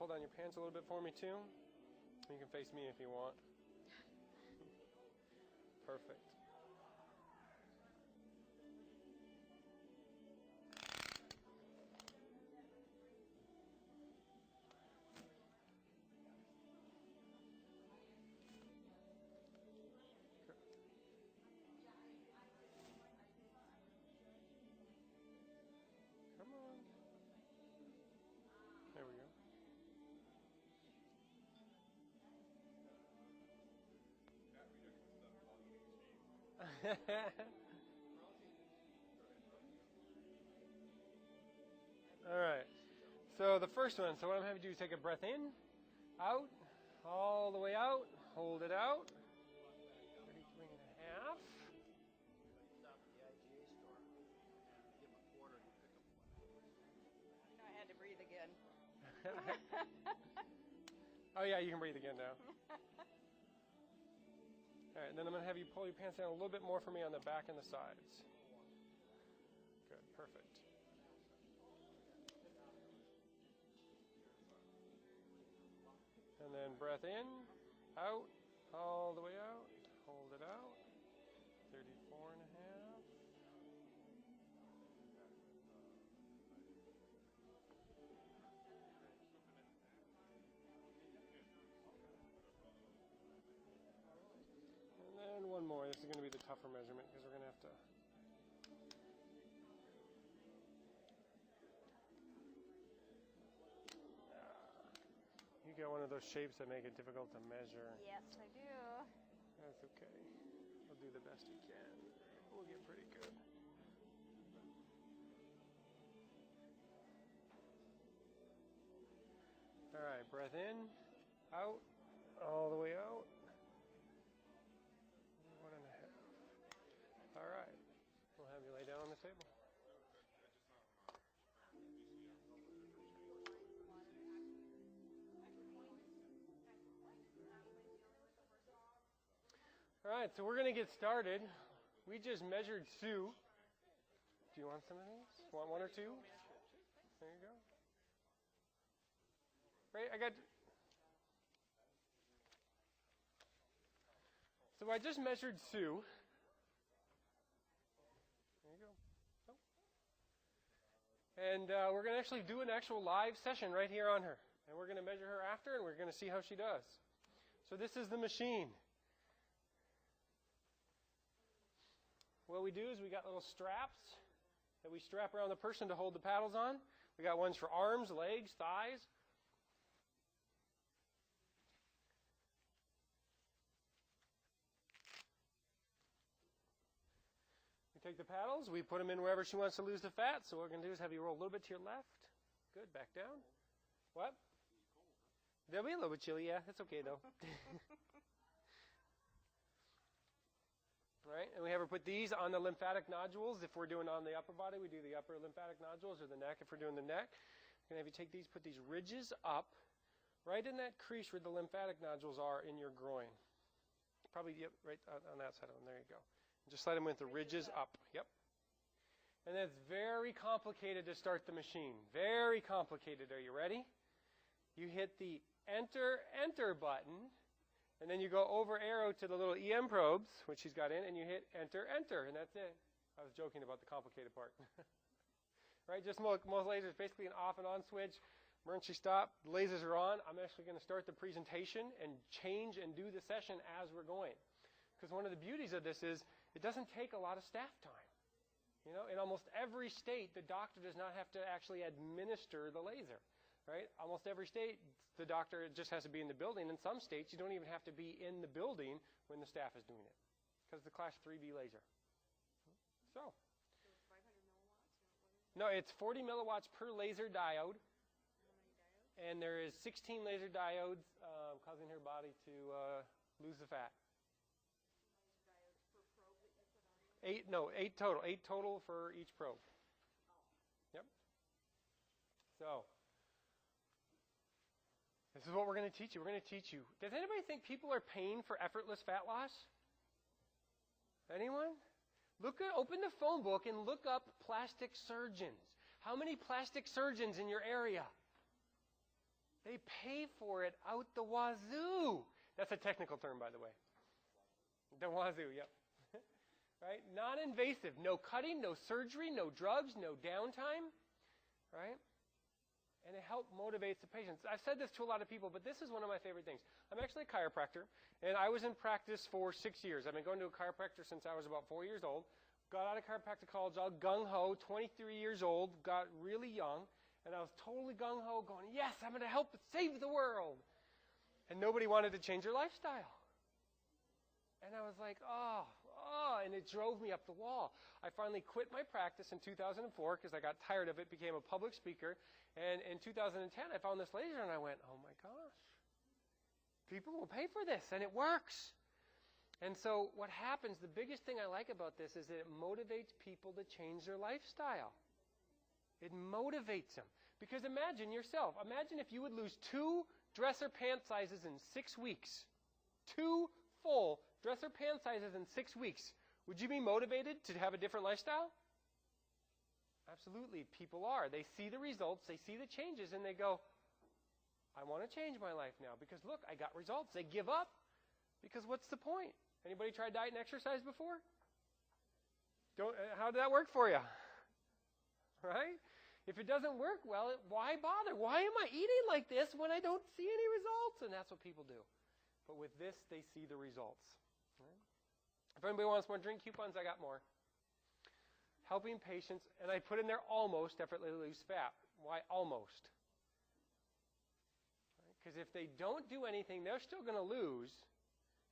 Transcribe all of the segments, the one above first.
pull down your pants a little bit for me too. You can face me if you want. Perfect. Come on. There we go. All right. So the first one, so what I'm having to do is take a breath in, out, all the way out, hold it out. 33 and a half. I had to breathe again. Oh yeah, you can breathe again now. All right, then I'm going to have you pull your pants down a little bit more for me on the back and the sides. Good, perfect. And then breath in, out, all the way out, hold it out. 34 and a half. And then one more. This is going to be the tougher measurement because we're going to have to. You got one of those shapes that make it difficult to measure. Yes, I do. That's okay. We'll do the best we can. We'll get pretty good. All right, breath in, out, all the way out. 1 and a half. All right, we'll have you lay down on the table. All right, so we're going to get started. We just measured Sue. Do you want some of these? Want one or two? There you go. Right, So I just measured Sue. There you go. Oh. And we're going to actually do an actual live session right here on her. And we're going to measure her after, and we're going to see how she does. So this is the machine. What we do is we got little straps that we strap around the person to hold the paddles on. We got ones for arms, legs, thighs. We take the paddles, we put them in wherever she wants to lose the fat. So what we're going to do is have you roll a little bit to your left. Good, back down. What? They'll be a little bit chilly, yeah. That's okay, though. Right, and we have her put these on the lymphatic nodules. If we're doing on the upper body, we do the upper lymphatic nodules, or the neck if we're doing the neck. We're going to have you take these, put these ridges up, right in that crease where the lymphatic nodules are in your groin. Probably right on that side of them. There you go. And just slide them with the ridges up. Yep. And that's very complicated to start the machine. Very complicated. Are you ready? You hit the enter button. And then you go over arrow to the little EM probes, which she's got in, and you hit enter, and that's it. I was joking about the complicated part. Right, just most lasers, basically an off and on switch. Once you stop, the lasers are on. I'm actually going to start the presentation and change and do the session as we're going. Because one of the beauties of this is it doesn't take a lot of staff time. You know, in almost every state, the doctor does not have to actually administer the laser. Right? Almost every state, the doctor just has to be in the building. In some states, you don't even have to be in the building when the staff is doing it because the Class 3B laser. So 500 milliwatts? No, it's 40 milliwatts per laser diode. How many diodes? And there is 16 laser diodes causing her body to lose the fat. Diodes per probe that you put on? 8 total. 8 total for each probe. Yep. So this is what we're going to teach you. We're going to teach you. Does anybody think people are paying for effortless fat loss? Anyone? Open the phone book and look up plastic surgeons. How many plastic surgeons in your area? They pay for it out the wazoo. That's a technical term, by the way. The wazoo, yep. Right? Non-invasive. No cutting, no surgery, no drugs, no downtime. Right? And it helps motivate the patients. I've said this to a lot of people, but this is one of my favorite things. I'm actually a chiropractor, and I was in practice for 6 years. I've been going to a chiropractor since I was about 4 years old. Got out of chiropractic college all gung-ho, 23 years old, got really young, and I was totally gung-ho going, yes, I'm going to help save the world. And nobody wanted to change their lifestyle. And I was like, and it drove me up the wall. I finally quit my practice in 2004 because I got tired of it, became a public speaker. And in 2010, I found this laser, and I went, oh, my gosh. People will pay for this, and it works. And so what happens, the biggest thing I like about this is that it motivates people to change their lifestyle. It motivates them. Because imagine yourself. Imagine if you would lose 2 dresser pant sizes in 6 weeks. 2 full dresser pant sizes in 6 weeks. Would you be motivated to have a different lifestyle? Absolutely, people are. They see the results, they see the changes, and they go, I want to change my life now because, look, I got results. They give up because what's the point? Anybody tried diet and exercise before? How did that work for you? Right? If it doesn't work well, why bother? Why am I eating like this when I don't see any results? And that's what people do. But with this, they see the results. Right? If anybody wants more drink coupons, I got more. Helping patients, and I put in there almost effortlessly lose fat. Why almost? Because if they don't do anything, they're still going to lose.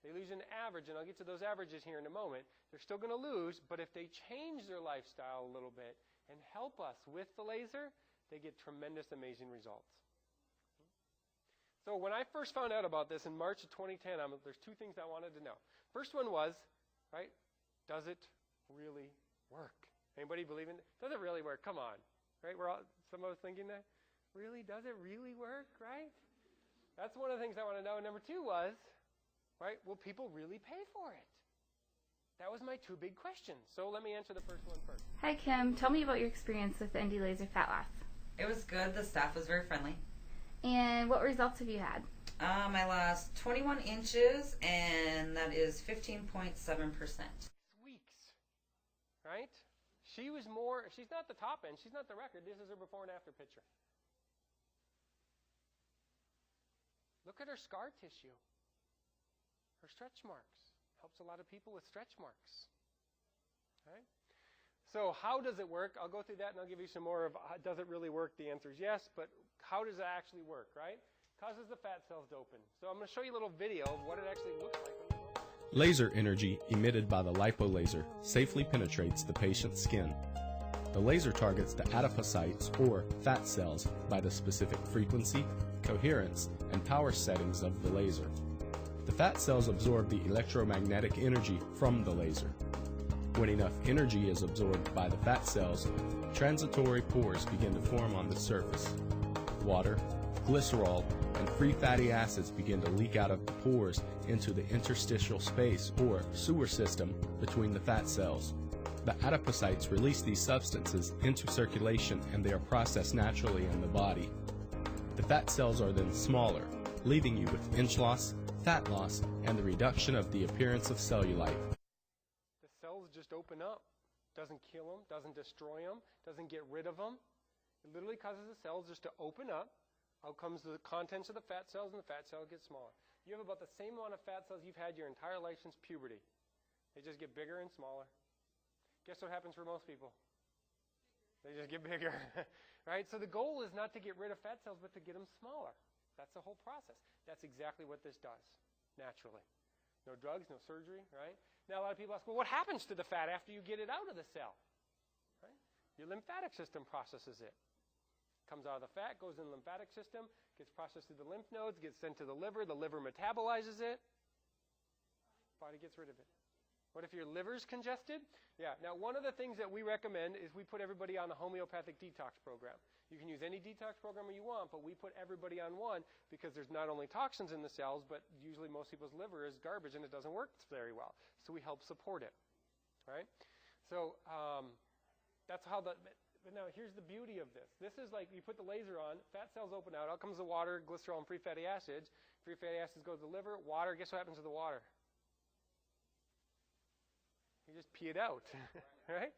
They lose an average, and I'll get to those averages here in a moment. They're still going to lose, but if they change their lifestyle a little bit and help us with the laser, they get tremendous, amazing results. So when I first found out about this in March of 2010, there's 2 things I wanted to know. First one was, right, does it really work? Anybody believe in it? Does it really work? Come on. Right? Some of us thinking that. Really? Does it really work? Right? That's one of the things I want to know. Number 2 was, right, will people really pay for it? That was my 2 big questions. So let me answer the first one first. Hi, Kim. Tell me about your experience with the Indy Laser Fat Loss. It was good. The staff was very friendly. And what results have you had? I lost 21 inches, and that is 15.7%. Weeks, right? She's not the top end. She's not the record. This is her before and after picture. Look at her scar tissue. Her stretch marks. Helps a lot of people with stretch marks. Right? So how does it work? I'll go through that and I'll give you some more of does it really work? The answer is yes, but how does it actually work, right? Causes the fat cells to open. So I'm going to show you a little video of what it actually looks like. Laser energy emitted by the lipolaser safely penetrates the patient's skin. The laser targets the adipocytes or fat cells by the specific frequency, coherence, and power settings of the laser. The fat cells absorb the electromagnetic energy from the laser. When enough energy is absorbed by the fat cells, transitory pores begin to form on the surface. Water, glycerol, and free fatty acids begin to leak out of the pores into the interstitial space or sewer system between the fat cells. The adipocytes release these substances into circulation and they are processed naturally in the body. The fat cells are then smaller, leaving you with inch loss, fat loss, and the reduction of the appearance of cellulite. The cells just open up. Doesn't kill them, doesn't destroy them, doesn't get rid of them. It literally causes the cells just to open up. Out comes the contents of the fat cells, and the fat cell gets smaller. You have about the same amount of fat cells you've had your entire life since puberty. They just get bigger and smaller. Guess what happens for most people? They just get bigger, right? So the goal is not to get rid of fat cells, but to get them smaller. That's the whole process. That's exactly what this does, naturally. No drugs, no surgery, right? Now a lot of people ask, well, what happens to the fat after you get it out of the cell? Right? Your lymphatic system processes it. Comes out of the fat, goes in the lymphatic system, gets processed through the lymph nodes, gets sent to the liver metabolizes it, body gets rid of it. What if your liver's congested? Yeah, now one of the things that we recommend is we put everybody on a homeopathic detox program. You can use any detox program you want, but we put everybody on one because there's not only toxins in the cells, but usually most people's liver is garbage and it doesn't work very well. So we help support it, right? So That's how but now here's the beauty of this. This is like you put the laser on, fat cells open out comes the water, glycerol, and free fatty acids. Free fatty acids go to the liver, water, guess what happens to the water? You just pee it out, right?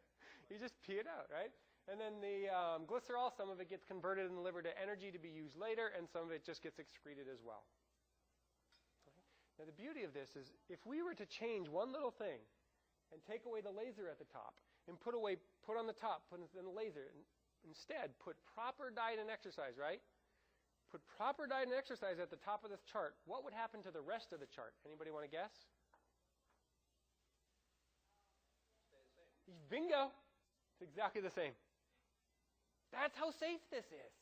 You just pee it out, right? And then the glycerol, some of it gets converted in the liver to energy to be used later, and some of it just gets excreted as well. Okay? Now the beauty of this is if we were to change one little thing and take away the laser at the top and put on the top, put in the laser, and instead put proper diet and exercise, right? Put proper diet and exercise at the top of this chart, what would happen to the rest of the chart? Anybody want to guess? Bingo! It's exactly the same. That's how safe this is.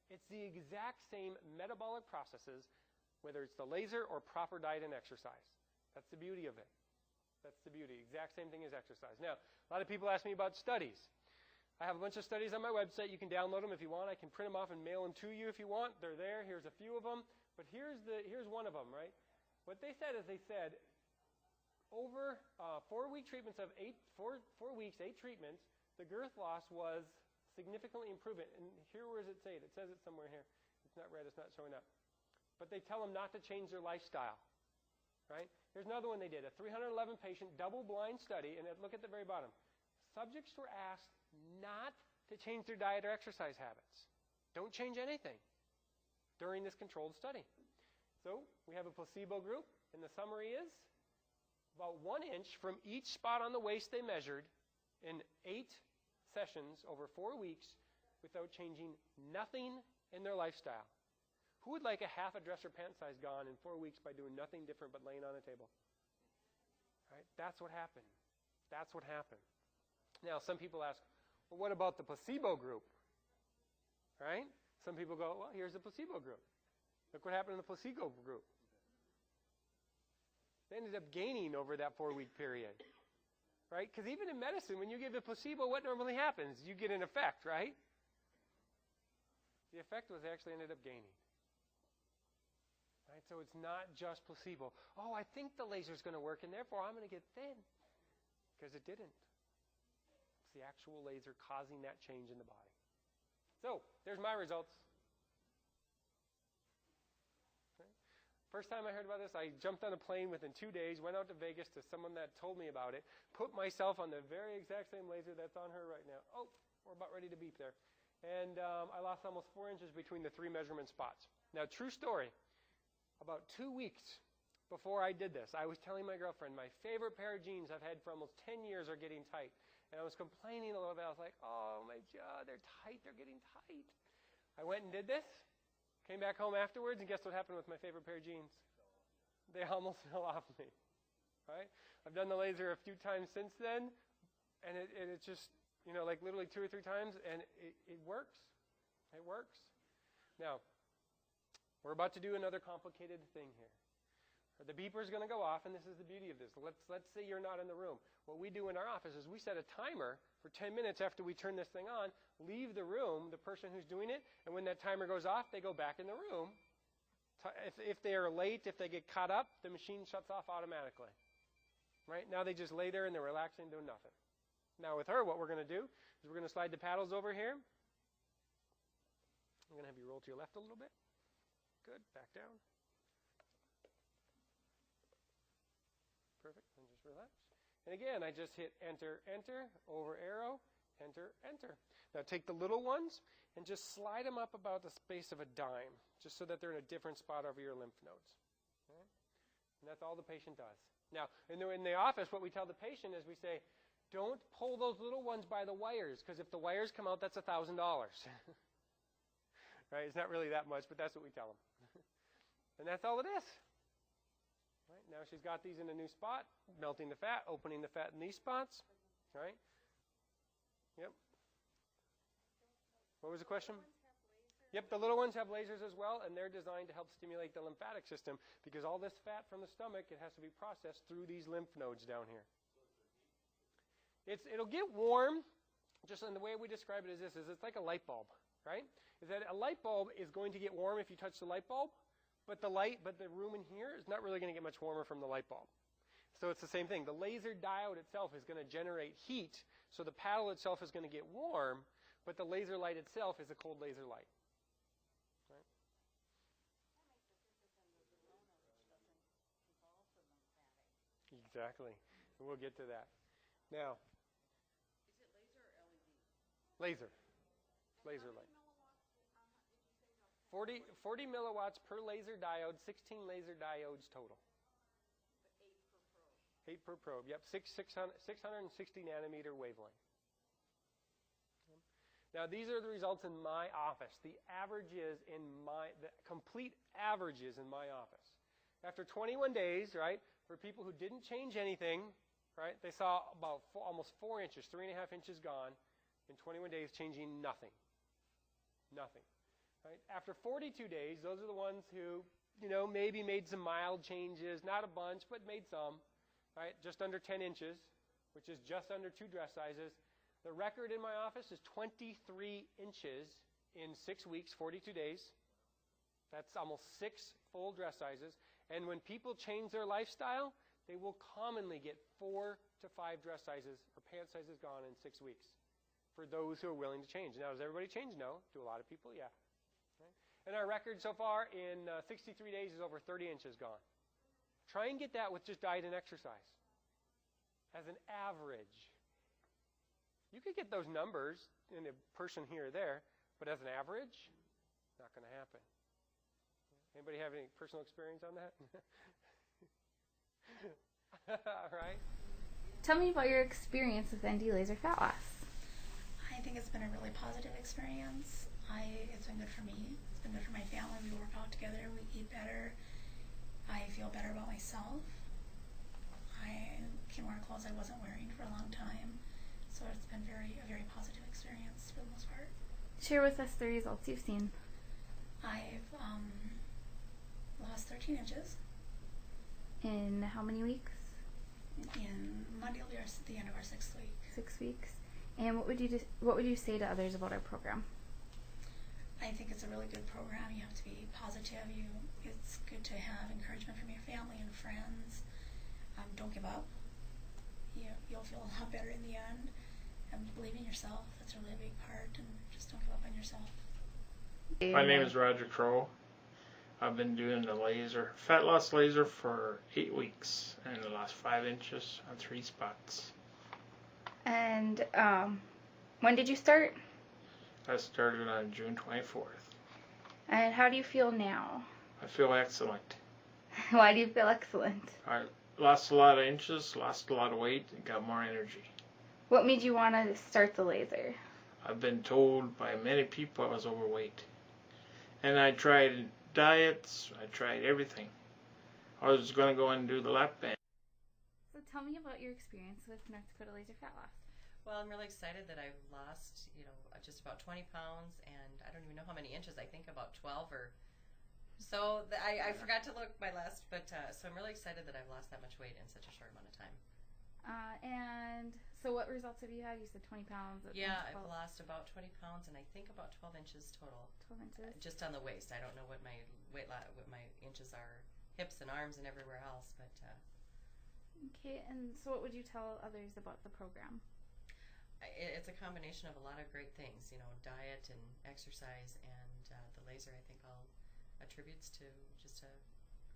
It's the exact same metabolic processes, whether it's the laser or proper diet and exercise. That's the beauty of it. That's the beauty. Exact same thing as exercise. Now, a lot of people ask me about studies. I have a bunch of studies on my website. You can download them if you want. I can print them off and mail them to you if you want. They're there. Here's a few of them. But here's one of them, right? What they said is they said over 4-week treatments of 4 weeks, 8 treatments, the girth loss was significantly improving. And here, where does it say it? It says it somewhere here. It's not red. It's not showing up. But they tell them not to change their lifestyle, right? Here's another one they did, a 311-patient double-blind study, and look at the very bottom. Subjects were asked not to change their diet or exercise habits. Don't change anything during this controlled study. So we have a placebo group, and the summary is about 1 inch from each spot on the waist they measured in 8 sessions over 4 weeks without changing nothing in their lifestyle. Who would like a half a dress or pant size gone in 4 weeks by doing nothing different but laying on a table? Right? That's what happened. That's what happened. Now, some people ask, well, what about the placebo group? Right? Some people go, well, here's the placebo group. Look what happened in the placebo group. They ended up gaining over that 4-week period. Right? Because even in medicine, when you give a placebo, what normally happens? You get an effect, right? The effect was they actually ended up gaining. Right? So it's not just placebo. Oh, I think the laser's going to work, and therefore I'm going to get thin. Because it didn't. It's the actual laser causing that change in the body. So, there's my results. Okay. First time I heard about this, I jumped on a plane within 2 days, went out to Vegas to someone that told me about it, put myself on the very exact same laser that's on her right now. Oh, we're about ready to beep there. And I lost almost 4 inches between the 3 measurement spots. Now, true story. About 2 weeks before I did this, I was telling my girlfriend, my favorite pair of jeans I've had for almost 10 years are getting tight. And I was complaining a little bit. I was like, oh, my God, they're tight. They're getting tight. I went and did this, came back home afterwards, and guess what happened with my favorite pair of jeans? They almost fell off me. Right? I've done the laser a few times since then, and it's just, you know, like literally 2 or 3 times, and it works. It works. Now, we're about to do another complicated thing here. The beeper is going to go off, and this is the beauty of this. Let's say you're not in the room. What we do in our office is we set a timer for 10 minutes after we turn this thing on, leave the room, the person who's doing it, and when that timer goes off, they go back in the room. If they are late, if they get caught up, the machine shuts off automatically. Right? Now they just lay there and they're relaxing, doing nothing. Now with her, what we're going to do is we're going to slide the paddles over here. I'm going to have you roll to your left a little bit. Good. Back down. Perfect. And just relax. And again, I just hit enter, enter, over arrow, enter, enter. Now take the little ones and just slide them up about the space of a dime, just so that they're in a different spot over your lymph nodes. Okay? And that's all the patient does. Now, in the office, what we tell the patient is we say, don't pull those little ones by the wires, because if the wires come out, that's $1,000. Right? It's not really that much, but that's what we tell them. And that's all it is. Right? Now she's got these in a new spot, melting the fat, opening the fat in these spots. Right? Yep. What was the question? Yep, the little ones have lasers as well, and they're designed to help stimulate the lymphatic system because all this fat from the stomach, it has to be processed through these lymph nodes down here. It'll get warm, just in the way we describe it is this, is it's like a light bulb, right? Is that a light bulb is going to get warm if you touch the light bulb, but the room in here is not really going to get much warmer from the light bulb. So it's the same thing. The laser diode itself is going to generate heat So the paddle itself is going to get warm, but the laser light itself is a cold laser light. Right? Exactly. And we'll get to that. Now, Is it laser or LED? laser. Laser light. 40 milliwatts per laser diode, 16 laser diodes total. But 8 per probe. 8 per probe. Yep, 660 nanometer wavelength. Now these are the results in my office. The averages in the complete averages in my office. After 21 days, right, for people who didn't change anything, right, they saw about almost 4 inches, 3.5 inches gone in 21 days, changing nothing. Nothing. Right? After 42 days, those are the ones who, maybe made some mild changes, not a bunch, but made some, right? Just under 10 inches, which is just under 2 dress sizes. The record in my office is 23 inches in 6 weeks, 42 days. That's almost 6 full dress sizes. And when people change their lifestyle, they will commonly get 4 to 5 dress sizes or pant sizes gone in 6 weeks for those who are willing to change. Now, does everybody change? No. Do a lot of people? Yeah. Right? And our record so far in 63 days is over 30 inches gone. Try and get that with just diet and exercise as an average. You could get those numbers in a person here or there, but as an average, not going to happen. Anybody have any personal experience on that? All right. Tell me about your experience with ND Laser Fat Loss. I think it's been a really positive experience. It's been good for me. It's been good for my family. We work out together. We eat better. I feel better about myself. I can wear clothes I wasn't wearing for a long time. So it's been a very positive experience for the most part. Share with us the results you've seen. I've lost 13 inches. In how many weeks? In Monday will be the end of our 6th week. 6 weeks. And what would you say to others about our program? I think it's a really good program. You have to be positive. It's good to have encouragement from your family and friends. Don't give up. You'll feel a lot better in the end. And believe in yourself. That's really a big part. And just don't give up on yourself. My name is Roger Crow. I've been doing the fat loss laser for 8 weeks and lost 5 inches on 3 spots. And when did you start? I started on June 24th. And how do you feel now? I feel excellent. Why do you feel excellent? I lost a lot of inches, lost a lot of weight, and got more energy. What made you want to start the laser? I've been told by many people I was overweight. And I tried diets, I tried everything. I was going to go and do the lap band. So tell me about your experience with North Dakota Laser Fat Loss. Well, I'm really excited that I've lost, just about 20 pounds, and I don't even know how many inches. I think about 12 or so. I forgot to look my last, but so I'm really excited that I've lost that much weight in such a short amount of time. And so what results have you had? You said 20 pounds. Yeah, I've lost about 20 pounds, and I think about 12 inches total. 12 inches. Just on the waist. I don't know what my what my inches are, hips and arms and everywhere else, but. Okay, and so what would you tell others about the program? It's a combination of a lot of great things, diet and exercise, and the laser I think all attributes to just a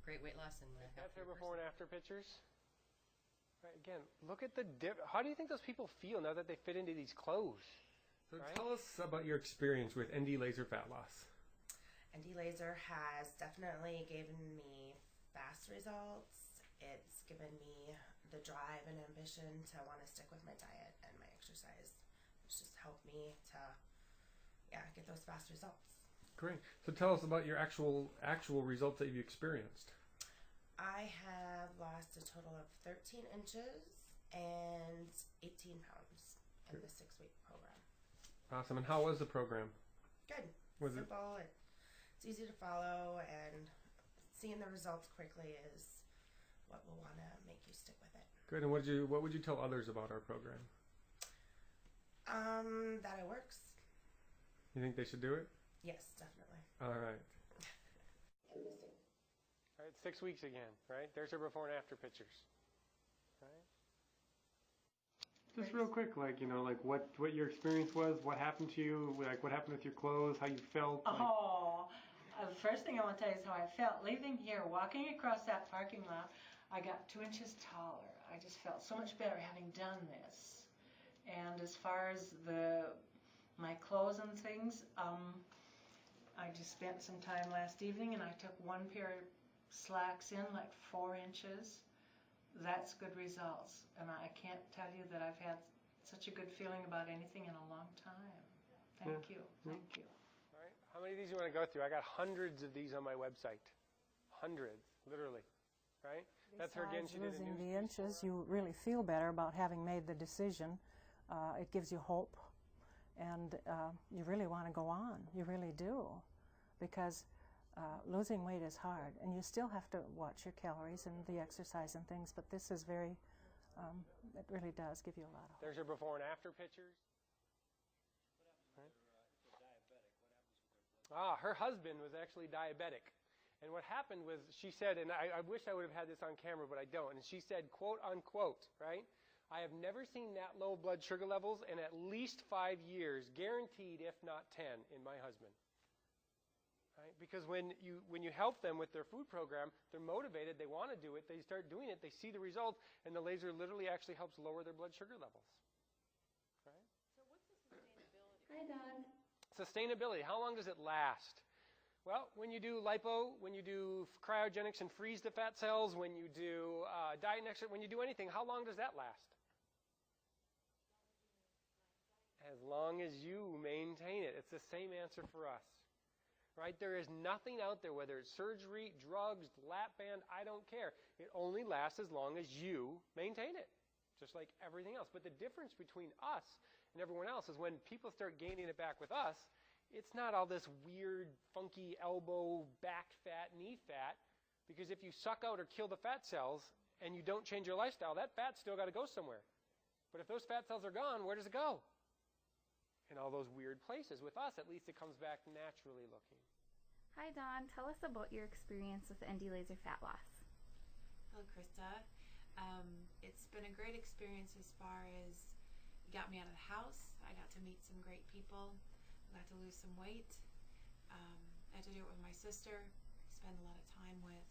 great weight loss and a That's healthier their before person. and after pictures. Right, again, look at the how do you think those people feel now that they fit into these clothes? So right? tell us about your experience with ND Laser Fat Loss. ND Laser has definitely given me fast results. It's given me the drive and ambition to want to stick with my diet and my exercise. It's just helped me to, get those fast results. Great. So tell us about your actual results that you've experienced. I have lost a total of 13 inches and 18 pounds in the 6-week program. Awesome. And how was the program? Good. Was Simple. It's easy to follow, and seeing the results quickly is what will want to make you stick with it. Good. And what would you tell others about our program? That it works. You think they should do it? Yes, definitely. All right. All right, 6 weeks again, right? There's her before and after pictures. Right? Just real quick, like, you know, like what your experience was, what happened to you, like what happened with your clothes, how you felt. Like... The first thing I want to tell you is how I felt leaving here, walking across that parking lot. I got 2 inches taller. I just felt so much better having done this. And as far as my clothes and things, I just spent some time last evening and I took 1 pair of slacks in like 4 inches. That's good results. And I can't tell you that I've had such a good feeling about anything in a long time. Thank you. Thank you. All right. How many of these you want to go through? I got hundreds of these on my website. Hundreds, literally. Right? That's her again. She did losing the inches, you really feel better about having made the decision. It gives you hope. And you really want to go on. You really do. Because losing weight is hard, and you still have to watch your calories and the exercise and things, but this is very, it really does give you a lot of hope. There's your before and after pictures. Right. Her husband was actually diabetic. And what happened was, she said, and I wish I would have had this on camera, but I don't, and she said, quote, unquote, right? I have never seen that low blood sugar levels in at least 5 years, guaranteed, if not 10, in my husband. Right? Because when you help them with their food program, they're motivated, they want to do it, they start doing it, they see the results, and the laser literally actually helps lower their blood sugar levels. Right? So what's the sustainability? Hi, Don. Sustainability, how long does it last? Well, when you do lipo, when you do cryogenics and freeze the fat cells, when you do diet and exercise, when you do anything, how long does that last? As long as you maintain it. It's the same answer for us. Right? There is nothing out there, whether it's surgery, drugs, lap band, I don't care. It only lasts as long as you maintain it, just like everything else. But the difference between us and everyone else is when people start gaining it back with us, it's not all this weird, funky elbow, back fat, knee fat, because if you suck out or kill the fat cells and you don't change your lifestyle, that fat's still got to go somewhere. But if those fat cells are gone, where does it go? In all those weird places. With us, at least it comes back naturally looking. Hi, Dawn. Tell us about your experience with ND Laser Fat Loss. Hello, Krista. It's been a great experience as far as it got me out of the house. I got to meet some great people. I got to lose some weight. I had to do it with my sister. Spend a lot of time with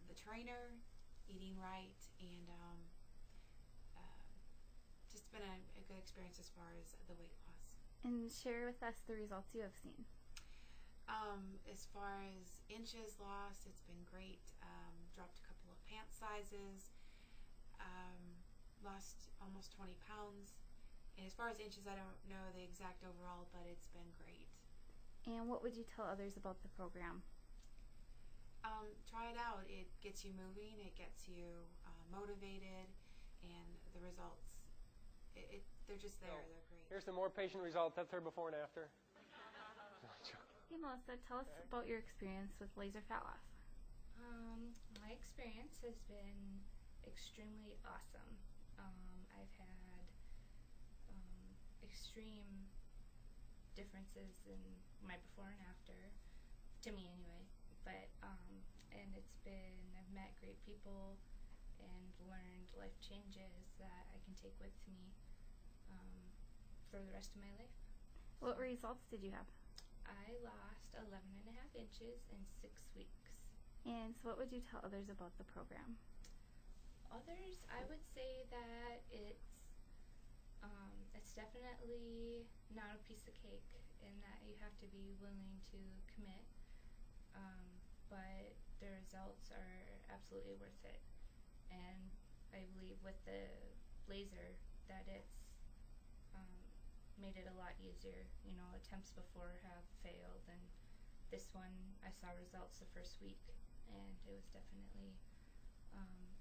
the trainer, eating right, and just been a good experience as far as the weight loss. And share with us the results you have seen. As far as inches lost, it's been great. Dropped a couple of pant sizes. Lost almost 20 pounds. And as far as inches, I don't know the exact overall, but it's been great. And what would you tell others about the program? Try it out. It gets you moving. It gets you motivated. And the results, they're just there. They're great. Here's some more patient results. That's her before and after. Hey, Melissa, tell us about your experience with laser fat loss. My experience has been extremely awesome. I've had extreme differences in my before and after, to me anyway. But and I've met great people and learned life changes that I can take with me for the rest of my life. What results did you have? I lost 11.5 inches in 6 weeks. And so what would you tell others about the program? Others, I would say that it's definitely not a piece of cake in that you have to be willing to commit, but the results are absolutely worth it. And I believe with the laser that it's made it a lot easier. You know, attempts before have failed, and this one I saw results the first week, and it was definitely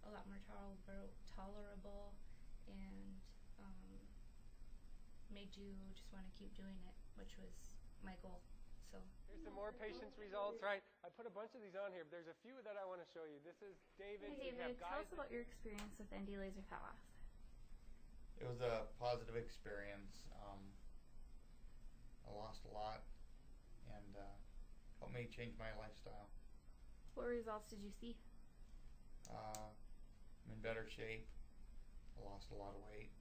a lot more tolerable and made you just want to keep doing it, which was my goal. So here's some more patients' results, right? I put a bunch of these on here, but there's a few that I want to show you. This is David. Hey, David, tell us about your experience with ND Laser Fat Loss. It was a positive experience. I lost a lot and helped me change my lifestyle. What results did you see? I'm in better shape. I lost a lot of weight.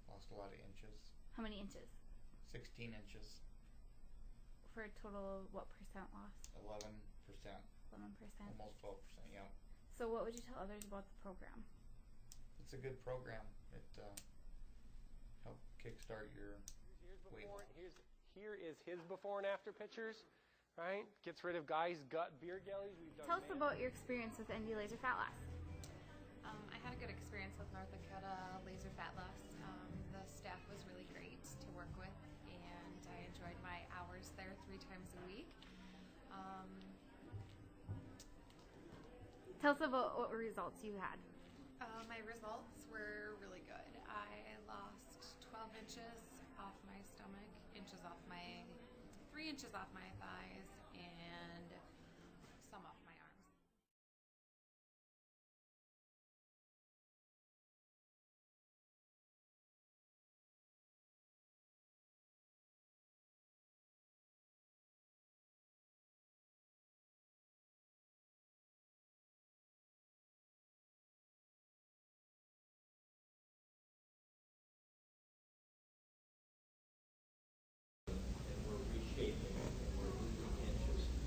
Lost a lot of inches. How many inches? 16 inches. For a total of what percent loss? 11%. 11%. Almost 12%, yeah. So what would you tell others about the program? It's a good program. It helped kickstart your weight loss. Here is his before and after pictures, right? Gets rid of guys' gut beer jellies. We've done Tell us about your experience with ND Laser Fat Loss. I had a good experience with North Dakota Laser Fat Loss. The staff was really great to work with, and I enjoyed my hours there 3 times a week. Tell us about what results you had. My results were really good. I lost 12 inches off my stomach, 3 inches off my thighs, and some off my arms.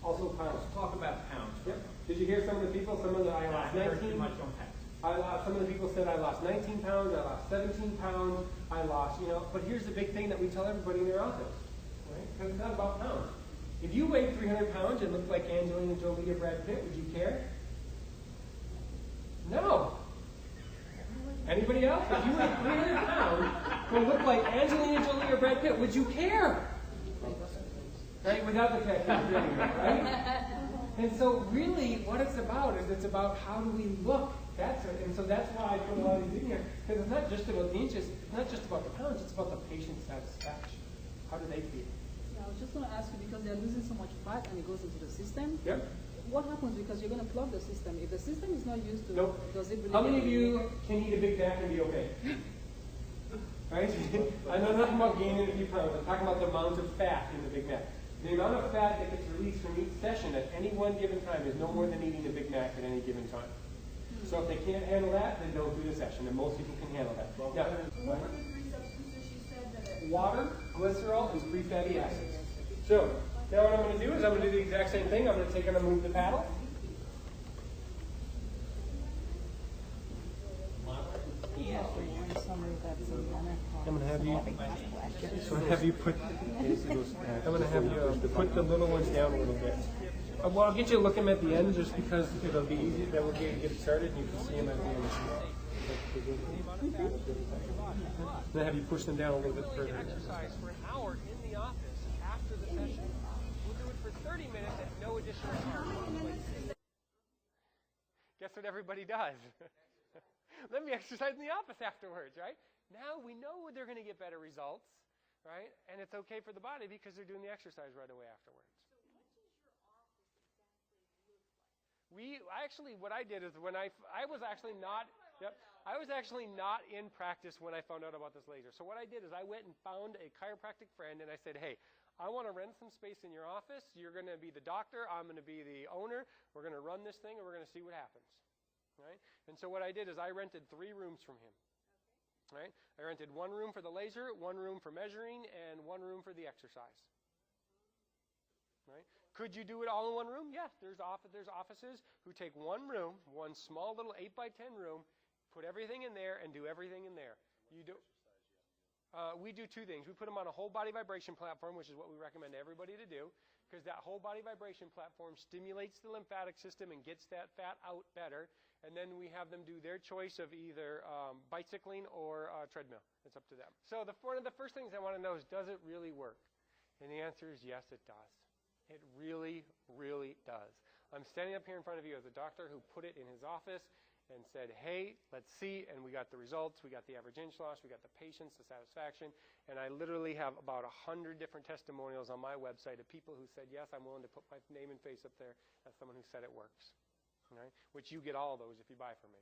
Also pounds. Talk about pounds. Yep. Did you hear some of the people? Some of the I lost 19. Some of the people said I lost 19 pounds. I lost 17 pounds. I lost, But here's the big thing that we tell everybody in their office, right? Because it's not about pounds. If you weighed 300 pounds and looked like Angelina Jolie or Brad Pitt, would you care? No. Anybody else? If you weighed 300 pounds and looked like Angelina Jolie or Brad Pitt, would you care? Right? Without the tattoos, right? And so really what it's about is it's about how do we look. That's it. And so that's why I put a lot of these in here. Because it's not just about the inches, it's not just about the pounds, it's about the patient's satisfaction. How do they feel? Yeah, I was just going to ask you, because they're losing so much fat and it goes into the system. Yep. What happens because you're going to plug the system? If the system is not used to, nope. Does it really How many of you can eat a Big Mac and be okay? Right? I know nothing about gaining a few pounds. I'm talking about the amount of fat in the Big Mac. The amount of fat that gets released from each session at any one given time is no more than eating a Big Mac at any given time. So if they can't handle that, then don't do the session. And most people can handle that. What were the 3 substances you said that Water, glycerol, and free fatty acids. So now what I'm going to do is I'm going to do the exact same thing. I'm going to take and move the paddle. I'm going to have you put. I'm going to have you put the little ones down a little bit. Well, I'll get you looking at the end just because it'll be easy. That will get started, and you can see them at the end. Then have you push them down a little bit further. Exercise for an hour in the office after the session. We'll do it for 30 minutes at no additional charge. Guess what everybody does? Let me exercise in the office afterwards, right? Now we know they're going to get better results, right? And it's okay for the body because they're doing the exercise right away afterwards. So what does your office exactly look like? What I did is when I was actually not in practice when I found out about this laser. So what I did is I went and found a chiropractic friend and I said, hey, I want to rent some space in your office. You're going to be the doctor. I'm going to be the owner. We're going to run this thing and we're going to see what happens. Right? And so what I did is I rented 3 rooms from him. Okay. Right? I rented 1 room for the laser, 1 room for measuring, and 1 room for the exercise. Right? Could you do it all in 1 room? Yeah. There's offices who take 1 room, 1 small little 8x10 room, put everything in there, and do everything in there. You do. We do 2 things. We put them on a whole body vibration platform, which is what we recommend everybody to do, because that whole body vibration platform stimulates the lymphatic system and gets that fat out better. And then we have them do their choice of either bicycling or treadmill. It's up to them. So one of the first things I want to know is, does it really work? And the answer is yes, it does. It really, really does. I'm standing up here in front of you as a doctor who put it in his office and said, hey, let's see. And we got the results. We got the average inch loss. We got the patients, the satisfaction. And I literally have about 100 different testimonials on my website of people who said, yes, I'm willing to put my name and face up there as someone who said it works. Right? Which you get all of those if you buy from me.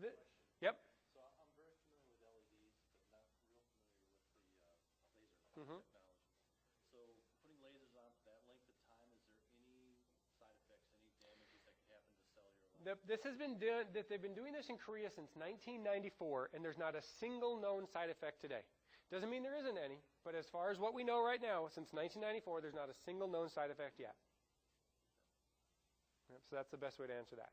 Yep. So I'm very familiar with LEDs, but not real familiar with the laser technology. So putting lasers on for that length of time, is there any side effects, any damages that could happen to cellular life? This has been done. They've been doing this in Korea since 1994, and there's not a single known side effect today. Doesn't mean there isn't any, but as far as what we know right now, since 1994, there's not a single known side effect yet. Yep, so that's the best way to answer that.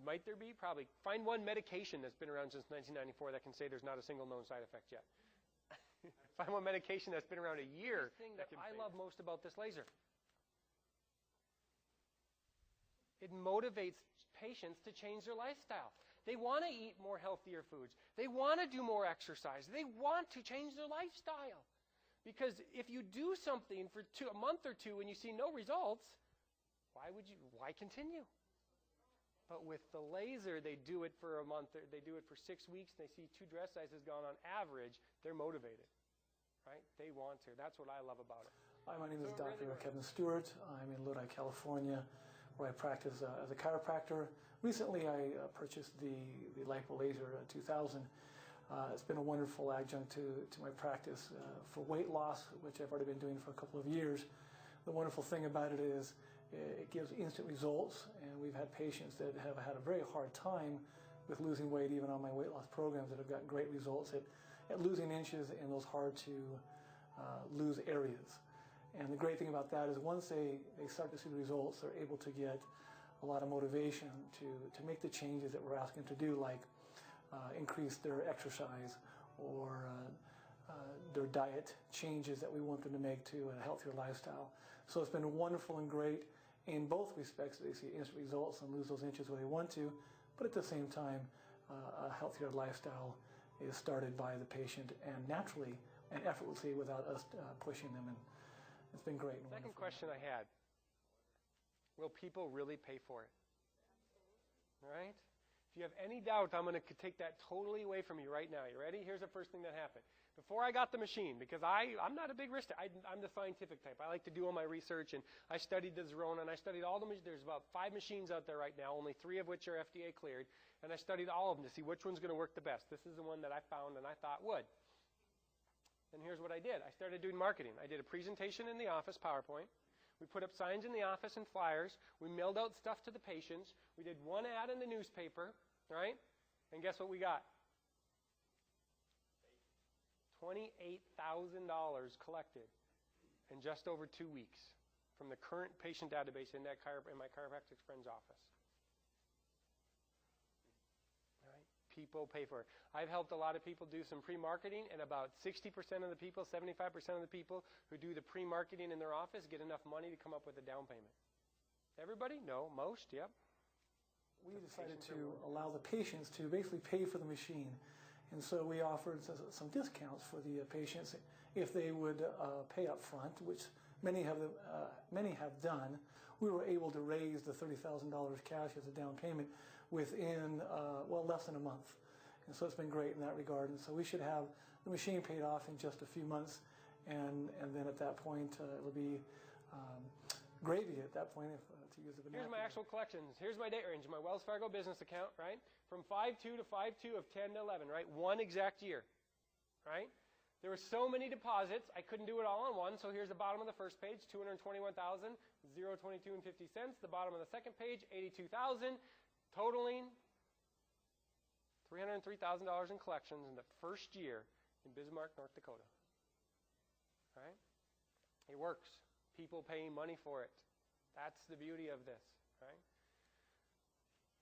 Might there be? Probably. Find one medication that's been around since 1994 that can say there's not a single known side effect yet. Find one medication that's been around a year. The thing that I love most about this laser. It motivates patients to change their lifestyle. They want to eat more healthier foods. They want to do more exercise. They want to change their lifestyle. Because if you do something for a month or two and you see no results, why continue? But with the laser, they do it for a month. They do it for 6 weeks. And they see 2 dress sizes gone on average. They're motivated, right? They want to. That's what I love about it. Hi, my name is Dr. Kevin Stewart. I'm in Lodi, California, where I practice as a chiropractor. Recently, I purchased the LipoLaser 2000. It's been a wonderful adjunct to my practice for weight loss, which I've already been doing for a couple of years. The wonderful thing about it is it gives instant results, and we've had patients that have had a very hard time with losing weight, even on my weight loss programs, that have gotten great results at losing inches in those hard to lose areas. And the great thing about that is once they start to see the results, they're able to get a lot of motivation to make the changes that we're asking them to do, like increase their exercise or their diet changes that we want them to make to a healthier lifestyle. So it's been wonderful and great in both respects. They see instant results and lose those inches where they want to, but at the same time, a healthier lifestyle is started by the patient and naturally and effortlessly without us pushing them. And it's been great. Second question I had. Will people really pay for it? All right? If you have any doubt, I'm going to take that totally away from you right now. You ready? Here's the first thing that happened. Before I got the machine, because I'm not a big risk, I'm the scientific type. I like to do all my research, and I studied the Zerona, and I studied all the machines. There's about 5 machines out there right now, only 3 of which are FDA cleared, and I studied all of them to see which one's going to work the best. This is the one that I found and I thought would. And here's what I did. I started doing marketing. I did a presentation in the office, PowerPoint. We put up signs in the office and flyers. We mailed out stuff to the patients. We did one ad in the newspaper, right? And guess what we got? $28,000 collected in just over 2 weeks from the current patient database in my chiropractic friend's office. People pay for it. I've helped a lot of people do some pre-marketing, and about 60% of the people, 75% of the people who do the pre-marketing in their office get enough money to come up with a down payment. Everybody? No. Most? Yep. We decided to allow the patients to basically pay for the machine. And so we offered some discounts for the patients if they would pay up front, which many have done. We were able to raise the $30,000 cash as a down payment within, less than a month. And so it's been great in that regard. And so we should have the machine paid off in just a few months. And then at that point, it'll be gravy at that point, to use the vernacular. Here's my actual collections. Here's my date range, my Wells Fargo business account, right? From 5/2 to 5/2 of 10 to 11, right? 1 exact year, right? There were so many deposits, I couldn't do it all on one. So here's the bottom of the first page, $221,022.50. The bottom of the second page, $82,000, totaling $303,000 in collections in the first year in Bismarck, North Dakota. Right? It works. People paying money for it. That's the beauty of this, right?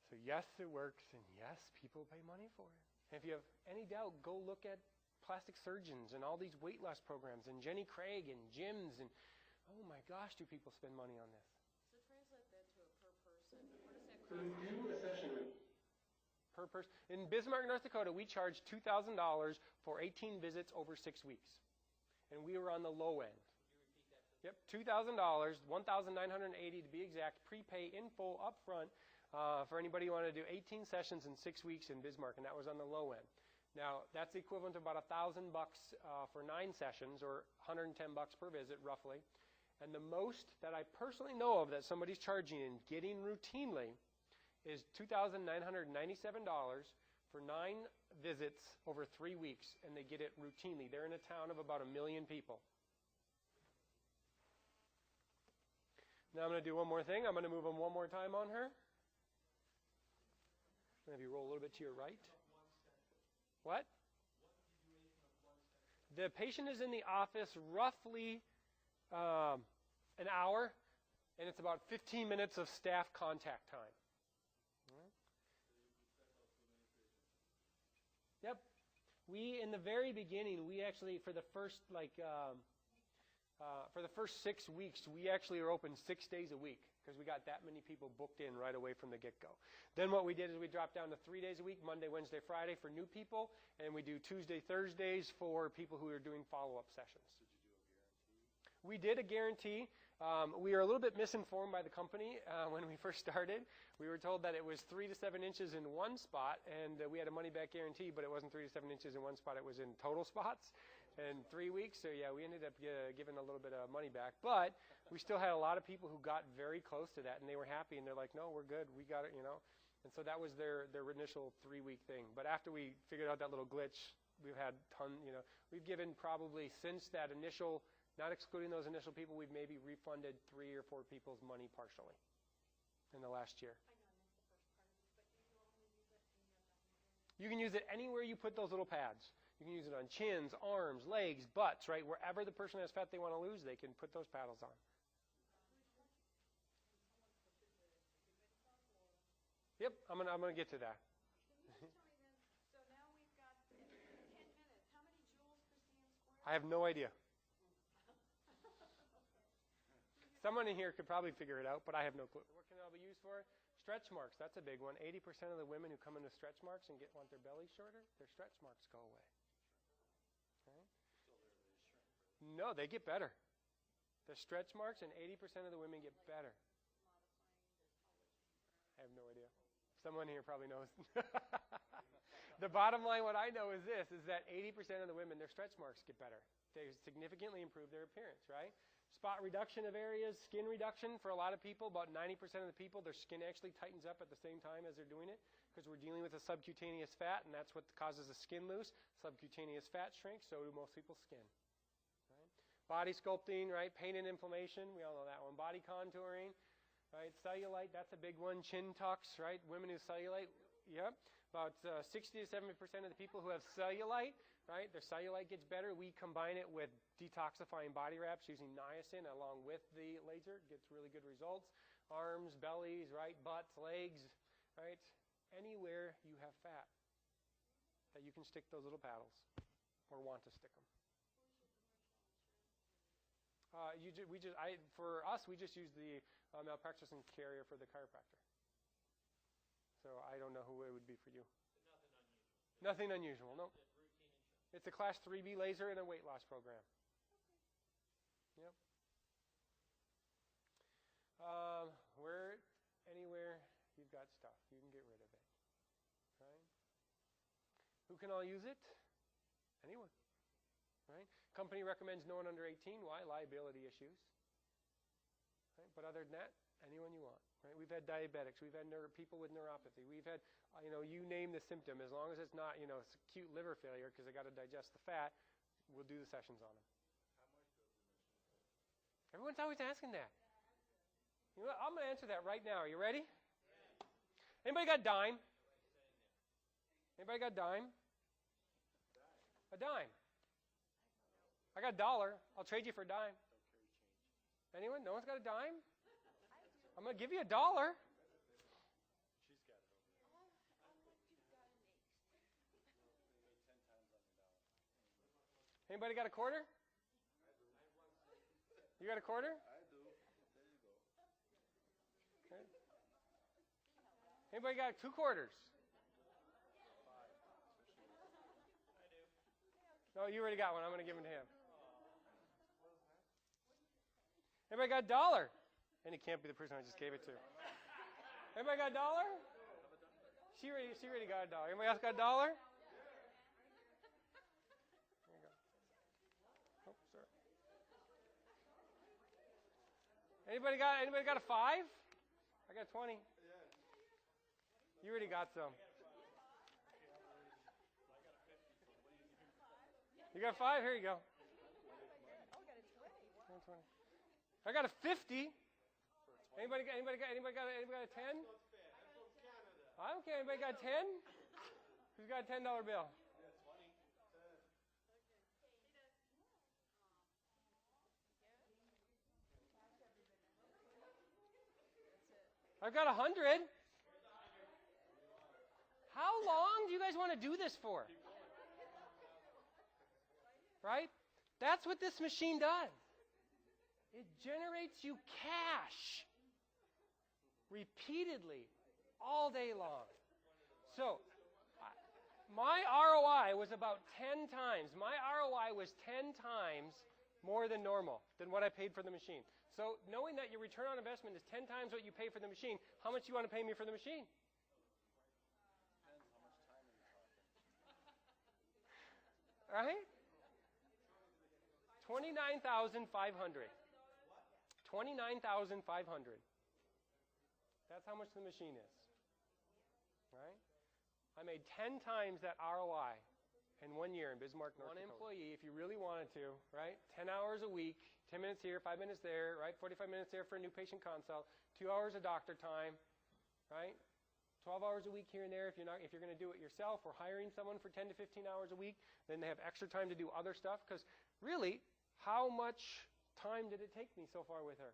So yes, it works, and yes, people pay money for it. And if you have any doubt, go look at plastic surgeons and all these weight loss programs and Jenny Craig and gyms, and oh my gosh, do people spend money on this? So translate that to a per person. What does that So cost? do a session per person. In Bismarck, North Dakota, we charge $2,000 for 18 visits over 6 weeks. And we were on the low end. Yep, $2,000, $1,980 to be exact, prepay in full up front for anybody who wanted to do 18 sessions in 6 weeks in Bismarck, and that was on the low end. Now, that's the equivalent to about $1,000 for 9 sessions, or $110 per visit, roughly. And the most that I personally know of that somebody's charging and getting routinely is $2,997 for 9 visits over 3 weeks, and they get it routinely. They're in a town of about 1 million people. Now I'm going to do one more thing. I'm going to move them one more time on her. Maybe roll a little bit to your right. What? The patient is in the office roughly an hour, and it's about 15 minutes of staff contact time. Yep. We, in the very beginning, we actually, for the first, for the first 6 weeks, we actually are open 6 days a week because we got that many people booked in right away from the get-go. Then what we did is we dropped down to 3 days a week, Monday, Wednesday, Friday for new people, and we do Tuesday, Thursdays for people who are doing follow-up sessions. We did a guarantee. We are a little bit misinformed by the company when we first started. We were told that it was 3 to 7 inches in one spot, and we had a money-back guarantee, but it wasn't 3 to 7 inches in one spot. It was in total spots in 3 weeks. So, yeah, we ended up giving a little bit of money back. But we still had a lot of people who got very close to that, and they were happy, and they're like, no, we're good. We got it, you know. And so that was their initial 3-week thing. But after we figured out that little glitch, we've had we've given probably since that initial, not excluding those initial people, we've maybe refunded 3 or 4 people's money partially in the last year. You can use it anywhere you put those little pads. You can use it on chins, arms, legs, butts, right? Wherever the person has fat they want to lose, they can put those paddles on. Yep, I'm gonna get to that. I have no idea. Someone in here could probably figure it out, but I have no clue. What can it all be used for? Stretch marks, that's a big one. 80% of the women who come into stretch marks and want their belly shorter, their stretch marks go away. Okay? No, they get better. The stretch marks, and 80% of the women get better. I have no idea. Someone here probably knows. The bottom line, what I know is this, is that 80% of the women, their stretch marks get better. They significantly improve their appearance, right? Spot reduction of areas, skin reduction for a lot of people, about 90% of the people, their skin actually tightens up at the same time as they're doing it because we're dealing with a subcutaneous fat, and that's what causes the skin loose. Subcutaneous fat shrinks, so do most people's skin. Right? Body sculpting, right? Pain and inflammation, we all know that one. Body contouring, right? Cellulite, that's a big one. Chin tucks, right? Women who cellulite, yep. About 60 to 70% of the people who have cellulite, right? Their cellulite gets better. We combine it with detoxifying body wraps using niacin along with the laser. It gets really good results. Arms, bellies, right? Butts, legs, right? Anywhere you have fat that you can stick those little paddles or want to stick them. For us, we just use the malpractice and carrier for the chiropractor. So I don't know who it would be for you. Nothing unusual, no. It's a class 3B laser and a weight loss program. Yep. Anywhere you've got stuff, you can get rid of it. Right? Who can all use it? Anyone. Right? Company recommends no one under 18. Why? Liability issues. Right? But other than that, anyone you want. Right? We've had diabetics. We've had people with neuropathy. We've had, you name the symptom. As long as it's not, it's acute liver failure because they got to digest the fat, we'll do the sessions on them. Everyone's always asking that. You know what? I'm going to answer that right now. Are you ready? Anybody got dime? Anybody got dime? A dime. I got $1. I'll trade you for a dime. Anyone? No one's got a dime? I'm going to give you $1. She's got it. Anybody got a quarter? You got a quarter? I do. There you go. Okay. Anybody got 2 quarters? No, you already got one. I'm going to give it to him. Anybody got $1? And it can't be the person I just gave it to. Anybody got $1? She already got $1. Anybody else got $1? There you go. Oh, sorry. Anybody got a 5? I got 20. You already got some. You got 5? Here you go. I got a 50. Anybody got a 10? Okay, anybody got 10? Who's got a $10 bill? I've got 100. How long do you guys want to do this for? Right? That's what this machine does. It generates you cash repeatedly all day long. So, my ROI was about 10 times. My ROI was 10 times more than normal, than what I paid for the machine. So, knowing that your return on investment is 10 times what you pay for the machine, how much do you want to pay me for the machine? Right? $29,500. $29,500. That's how much the machine is. Right? I made 10 times that ROI in 1 year in Bismarck, North Dakota. One employee, if you really wanted to, right? 10 hours a week, 10 minutes here, 5 minutes there, right? 45 minutes there for a new patient consult, 2 hours of doctor time, right? 12 hours a week here and there if you're going to do it yourself, or hiring someone for 10 to 15 hours a week, then they have extra time to do other stuff. Because really, how much time did it take me so far with her?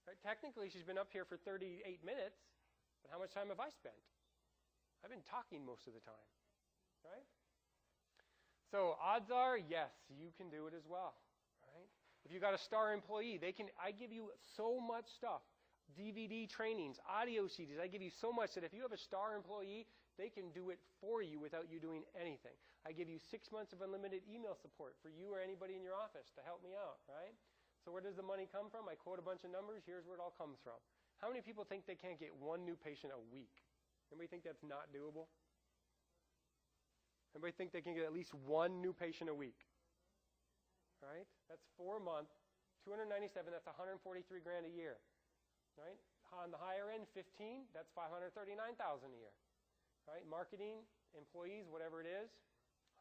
Right? Technically, she's been up here for 38 minutes, but how much time have I spent? I've been talking most of the time, right? So odds are, yes, you can do it as well, right? If you got a star employee, I give you so much stuff. DVD trainings, audio CDs. I give you so much that if you have a star employee, they can do it for you without you doing anything. I give you 6 months of unlimited email support for you or anybody in your office to help me out, right? So where does the money come from? I quote a bunch of numbers. Here's where it all comes from. How many people think they can't get one new patient a week? Anybody think that's not doable? Anybody think they can get at least one new patient a week? Right? That's 4 a month, 297. That's 143 grand a year. Right? On the higher end, 15, that's 539,000 a year. Right? Marketing, employees, whatever it is,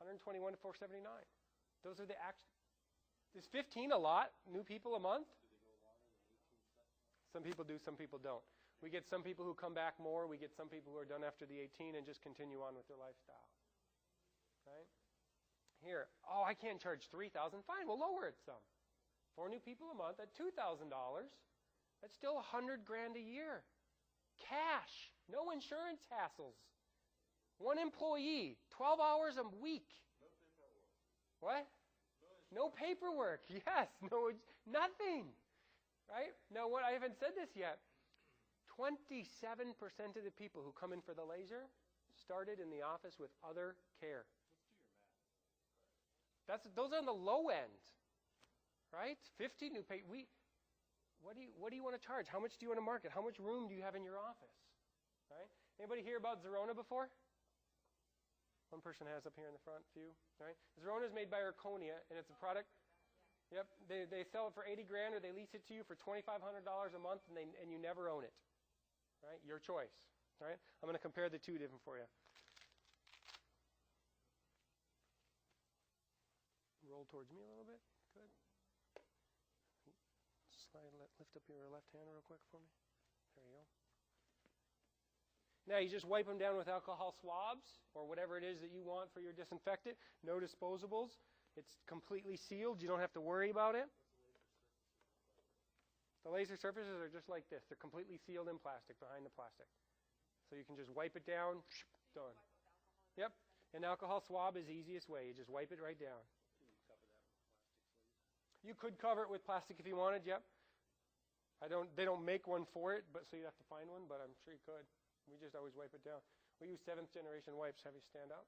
121 to 479. Those are the Is 15 a lot? New people a month? Some people do, some people don't. We get some people who come back more. We get some people who are done after the 18 and just continue on with their lifestyle. Right? Here, oh, I can't charge $3,000. Fine, we'll lower it some. 4 new people a month at $2,000. That's still 100 grand a year. Cash. No insurance hassles. 1 employee. 12 hours a week. What? No paperwork. Yes. No. Nothing. Right? Now, what I haven't said this yet. 27% of the people who come in for the laser started in the office with other care. Those are on the low end. Right? 50 new patients. What do you want to charge? How much do you want to market? How much room do you have in your office? Right? Anybody hear about Zerona before? One person has up here in the front, few. Right? Zerona is made by Erconia, and it's a product. Yep, they sell it for 80 grand, or they lease it to you for $2,500 a month, and you never own it. Right? Your choice. Right? I'm going to compare the two different for you. Roll towards me a little bit. Good. Lift up your left hand real quick for me. There you go. Now you just wipe them down with alcohol swabs or whatever it is that you want for your disinfectant. No disposables. It's completely sealed. You don't have to worry about it. The laser surfaces are just like this. They're completely sealed in plastic, behind the plastic. So you can just wipe it down. Done. Yep. An alcohol swab is the easiest way. You just wipe it right down. You could cover it with plastic if you wanted. Yep. They don't make one for it, but so you'd have to find one, but I'm sure you could. We just always wipe it down. We use 7th generation wipes. Have you stand up?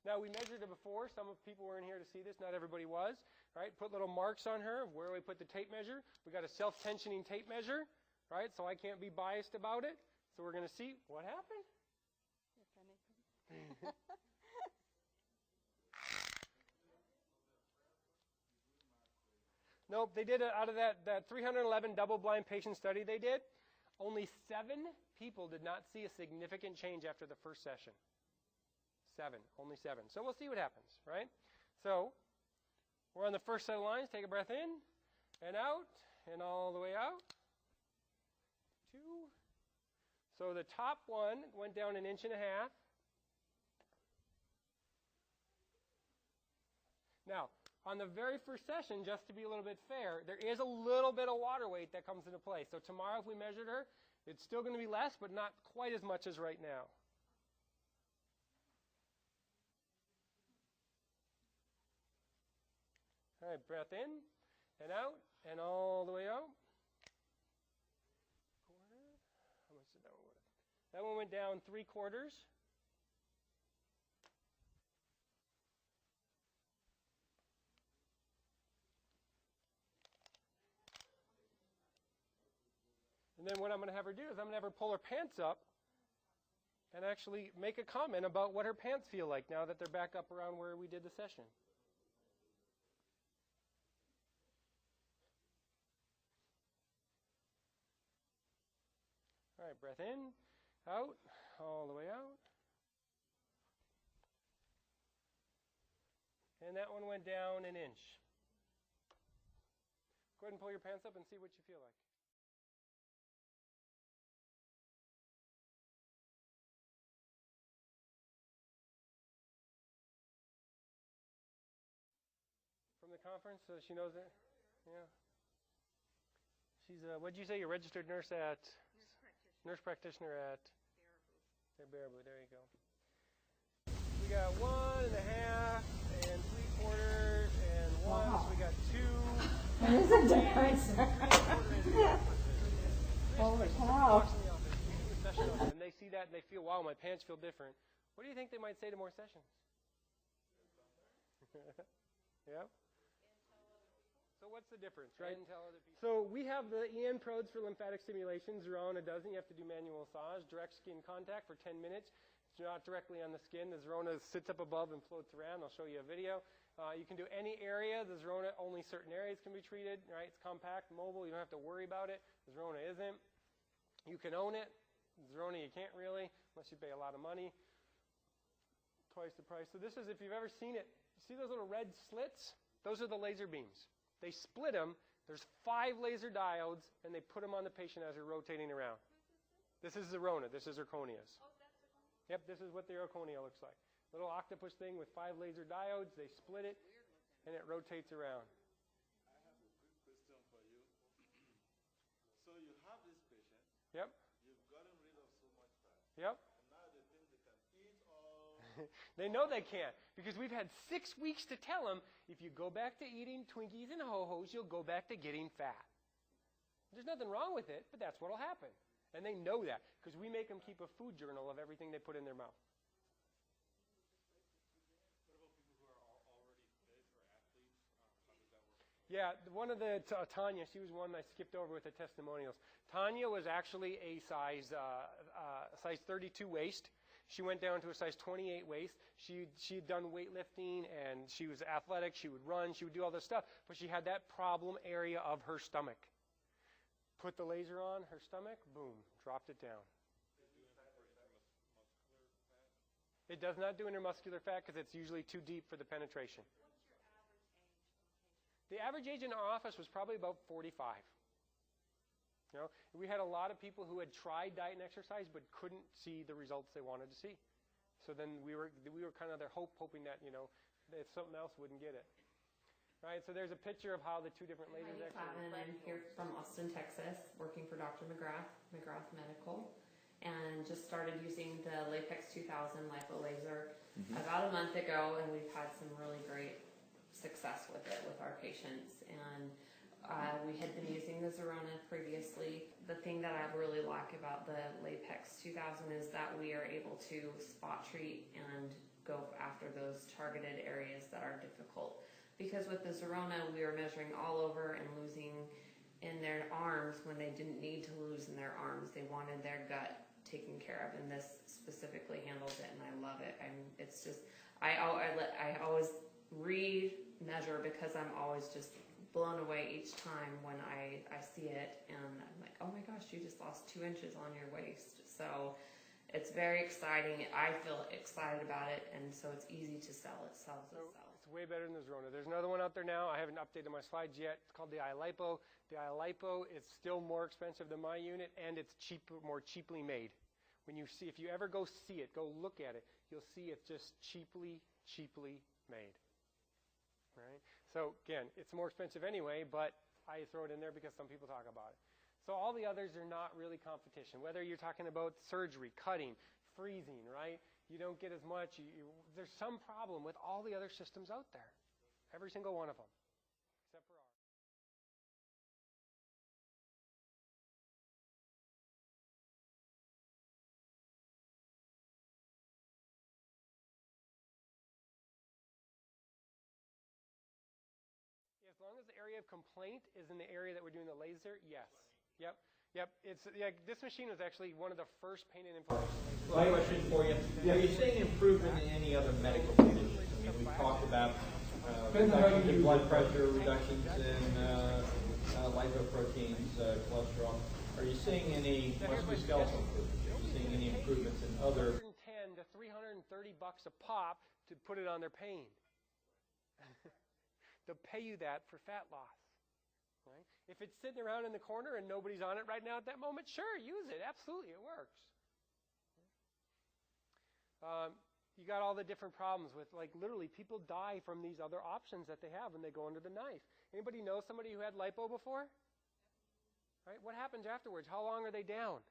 Now we measured it before. Some of people were in here to see this. Not everybody was. Right? Put little marks on her of where we put the tape measure. We got a self-tensioning tape measure. Right? So I can't be biased about it. So we're going to see what happened. Nope, they did it out of that 311 double-blind patient study they did. Only 7 people did not see a significant change after the first session. 7, only 7. So we'll see what happens, right? So we're on the first set of lines. Take a breath in and out and all the way out. 2 So the top one went down 1.5 inches. Now, on the very first session, just to be a little bit fair, there is a little bit of water weight that comes into play. So tomorrow, if we measured her, it's still going to be less, but not quite as much as right now. All right, breath in and out and all the way out. How much did that one go down? That one went down 3/4. And then what I'm going to have her do is I'm going to have her pull her pants up and actually make a comment about what her pants feel like now that they're back up around where we did the session. All right, breath in, out, all the way out. And that one went down 1 inch. Go ahead and pull your pants up and see what you feel like. From the conference, so she knows it? Yeah. She's what'd you say, you're registered nurse at? Nurse practitioner at? Baraboo, there you go. We got 1.5 and 3/4 and 1, wow. So we got 2. That is a difference. Holy cow. And they see that and they feel, wow, my pants feel different. What do you think they might say to more sessions? Yep. So what's the difference, right? So we have the EN Prodes for lymphatic stimulation. Zerona doesn't. You have to do manual massage, direct skin contact for 10 minutes. It's not directly on the skin. The Zerona sits up above and floats around. I'll show you a video. You can do any area. The Zerona, only certain areas can be treated, right? It's compact, mobile. You don't have to worry about it. The Zerona isn't. You can own it. The Zerona you can't really, unless you pay a lot of money. Twice the price. So this is, if you've ever seen it, you see those little red slits? Those are the laser beams. They split them. There's 5 laser diodes, and they put them on the patient as they're rotating around. This is Zerona. This is zirconias. Yep, this is what the zirconia looks like. Little octopus thing with 5 laser diodes. They split it, and it rotates around. I have a quick question for you. So you have this patient. Yep. You've gotten rid of so much fat. Yep. And now they think they can eat all. They know they can't, because we've had 6 weeks to tell them, if you go back to eating Twinkies and Ho-Hos, you'll go back to getting fat. There's nothing wrong with it, but that's what'll happen. And they know that, because we make them keep a food journal of everything they put in their mouth. What about people who are already fit or athletes? How does that work? Yeah, one of the, Tanya, she was one I skipped over with the testimonials. Tanya was actually a size 32 waist. She went down to a size 28 waist. She'd done weightlifting, and she was athletic. She would run. She would do all this stuff. But she had that problem area of her stomach. Put the laser on her stomach, boom, dropped it down. It does not do intermuscular fat because it's usually too deep for the penetration. The average age in our office was probably about 45. You know, we had a lot of people who had tried diet and exercise but couldn't see the results they wanted to see. So then we were kind of their hoping that, you know, if something else wouldn't get it. Right, so there's a picture of how the 2 different lasers actually. I'm here from Austin, Texas, working for Dr. McGrath Medical, and just started using the Lapex 2000 lipo laser about a month ago, and we've had some really great success with it with our patients. And we had been using the Zerona previously. The thing that I really like about the Lapex 2000 is that we are able to spot treat and go after those targeted areas that are difficult. Because with the Zerona, we were measuring all over and losing in their arms when they didn't need to lose in their arms. They wanted their gut taken care of, and this specifically handles it, and I love it. It's just, I always re-measure because I'm always just blown away each time when I see it, and I'm like, oh my gosh, you just lost 2 inches on your waist. So it's very exciting. I feel excited about it, and so it's easy to sell. It sells itself. It's way better than the Zerona. There's another one out there now. I haven't updated my slides yet. It's called the iLipo. The iLipo is still more expensive than my unit, and it's more cheaply made. When you see, if you ever go see it, go look at it, you'll see it's just cheaply made. Right? So again, it's more expensive anyway, but I throw it in there because some people talk about it. So all the others are not really competition. Whether you're talking about surgery, cutting, freezing, right? You don't get as much. There's some problem with all the other systems out there. Every single one of them, except for ours. As long as the area of complaint is in the area that we're doing the laser, yes. Yep. It's this machine was actually one of the first pain and information lasers. My question for you: are you seeing improvement in any other medical conditions? I mean, we've talked about reductions in blood pressure, reductions in lipoproteins, cholesterol. Are you seeing any musculoskeletal improvements? Are you seeing any improvements in other? $110 to $330 a pop to put it on their pain. They'll pay you that for fat loss. Right? If it's sitting around in the corner and nobody's on it right now at that moment, sure, use it. Absolutely, it works. You got all the different problems with, like, literally people die from these other options that they have when they go under the knife. Anybody know somebody who had lipo before? Right? What happens afterwards? How long are they down?